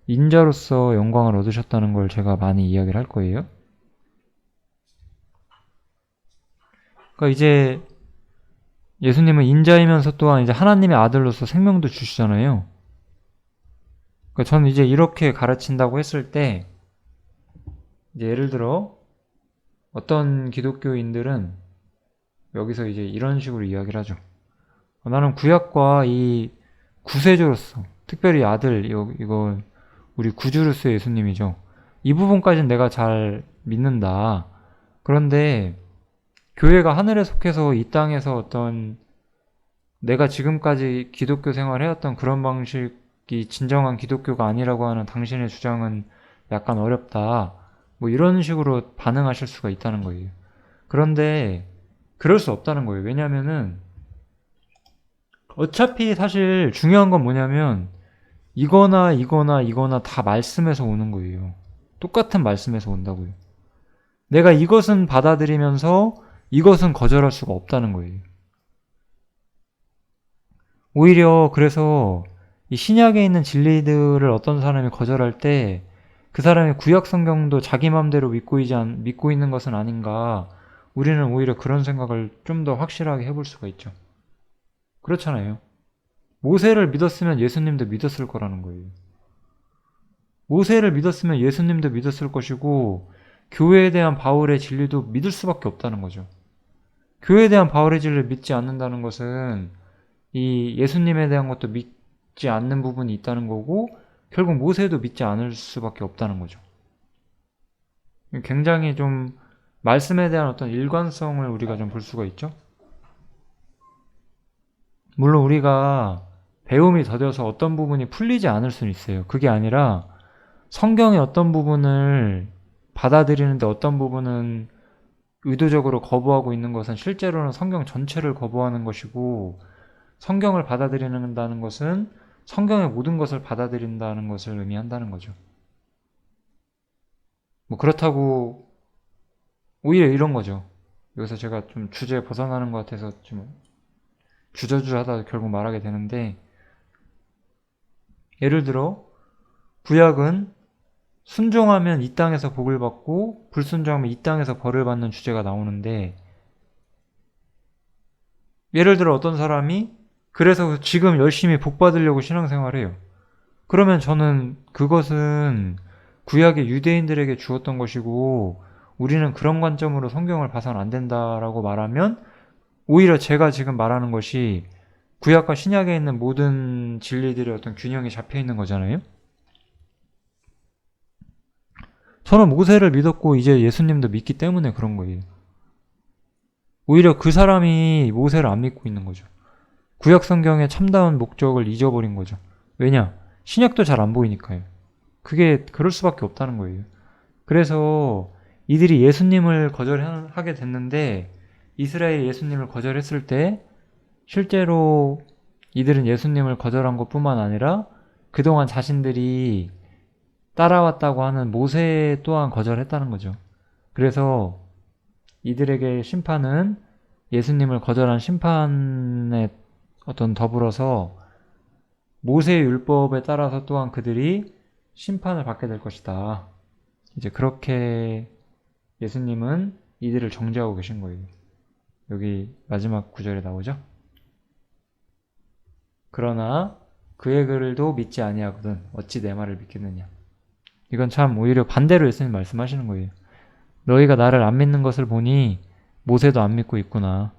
인자로서 영광을 얻으셨다는 걸 제가 많이 이야기를 할 거예요. 그러니까 이제 예수님은 인자이면서 또한 이제 하나님의 아들로서 생명도 주시잖아요. 그러니까 저는 이제 이렇게 가르친다고 했을 때 이제 예를 들어 어떤 기독교인들은 여기서 이제 이런 식으로 이야기를 하죠. 나는 구약과 이 구세주로서 특별히 아들 이거 우리 구주로서의 예수님이죠. 이 부분까지는 내가 잘 믿는다. 그런데 교회가 하늘에 속해서 이 땅에서 어떤 내가 지금까지 기독교 생활을 해왔던 그런 방식이 진정한 기독교가 아니라고 하는 당신의 주장은 약간 어렵다. 뭐 이런 식으로 반응하실 수가 있다는 거예요. 그런데 그럴 수 없다는 거예요. 왜냐면은 어차피 사실 중요한 건 뭐냐면 이거나 다 말씀에서 오는 거예요. 똑같은 말씀에서 온다고요. 내가 이것은 받아들이면서 이것은 거절할 수가 없다는 거예요. 오히려 그래서 이 신약에 있는 진리들을 어떤 사람이 거절할 때 그 사람이 구약 성경도 자기 맘대로 믿고 있는 것은 아닌가. 우리는 오히려 그런 생각을 좀 더 확실하게 해볼 수가 있죠. 그렇잖아요. 모세를 믿었으면 예수님도 믿었을 거라는 거예요. 모세를 믿었으면 예수님도 믿었을 것이고 교회에 대한 바울의 진리도 믿을 수밖에 없다는 거죠. 교회에 대한 바울의 진리를 믿지 않는다는 것은 이 예수님에 대한 것도 믿지 않는 부분이 있다는 거고 결국 모세도 믿지 않을 수밖에 없다는 거죠. 굉장히 좀 말씀에 대한 어떤 일관성을 우리가 좀 볼 수가 있죠. 물론 우리가 배움이 더뎌서 어떤 부분이 풀리지 않을 수는 있어요. 그게 아니라 성경의 어떤 부분을 받아들이는데 어떤 부분은 의도적으로 거부하고 있는 것은 실제로는 성경 전체를 거부하는 것이고, 성경을 받아들이는다는 것은 성경의 모든 것을 받아들인다는 것을 의미한다는 거죠. 뭐 그렇다고 오히려 이런 거죠. 여기서 제가 좀 주제 벗어나는 것 같아서 좀 주저주저하다 결국 말하게 되는데, 예를 들어 구약은 순종하면 이 땅에서 복을 받고 불순종하면 이 땅에서 벌을 받는 주제가 나오는데, 예를 들어 어떤 사람이 그래서 지금 열심히 복 받으려고 신앙생활을 해요. 그러면 저는 그것은 구약의 유대인들에게 주었던 것이고 우리는 그런 관점으로 성경을 봐서는 안 된다라고 말하면, 오히려 제가 지금 말하는 것이 구약과 신약에 있는 모든 진리들의 어떤 균형이 잡혀 있는 거잖아요. 저는 모세를 믿었고 이제 예수님도 믿기 때문에 그런 거예요. 오히려 그 사람이 모세를 안 믿고 있는 거죠. 구약 성경의 참다운 목적을 잊어버린 거죠. 왜냐? 신약도 잘 안 보이니까요. 그게 그럴 수밖에 없다는 거예요. 그래서 이들이 예수님을 거절하게 됐는데, 이스라엘이 예수님을 거절했을 때 실제로 이들은 예수님을 거절한 것뿐만 아니라 그동안 자신들이 따라왔다고 하는 모세 또한 거절했다는 거죠. 그래서 이들에게 심판은 예수님을 거절한 심판에 어떤 더불어서 모세의 율법에 따라서 또한 그들이 심판을 받게 될 것이다. 이제 그렇게 예수님은 이들을 정죄하고 계신 거예요. 여기 마지막 구절에 나오죠. 그러나 그의 글도 믿지 아니하거든 어찌 내 말을 믿겠느냐. 이건 참 오히려 반대로 예수님 말씀하시는 거예요. 너희가 나를 안 믿는 것을 보니 모세도 안 믿고 있구나.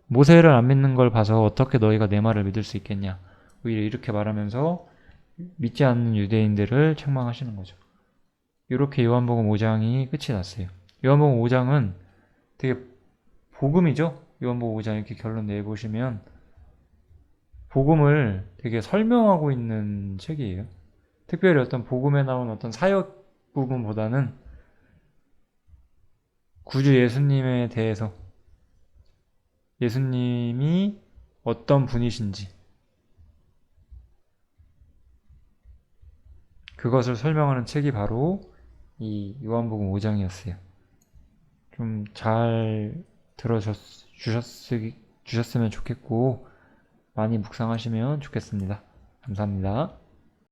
모세를 안 믿는 걸 봐서 어떻게 너희가 내 말을 믿을 수 있겠냐. 오히려 이렇게 말하면서 믿지 않는 유대인들을 책망하시는 거죠. 이렇게 요한복음 5장이 끝이 났어요. 요한복음 5장은 되게 복음이죠. 요한복음 5장 이렇게 결론 내보시면 복음을 되게 설명하고 있는 책이에요. 특별히 어떤 복음에 나온 어떤 사역 부분보다는 구주 예수님에 대해서, 예수님이 어떤 분이신지 그것을 설명하는 책이 바로 이 요한복음 5장이었어요. 좀 잘 들어주셨으면 좋겠고 많이 묵상하시면 좋겠습니다. 감사합니다.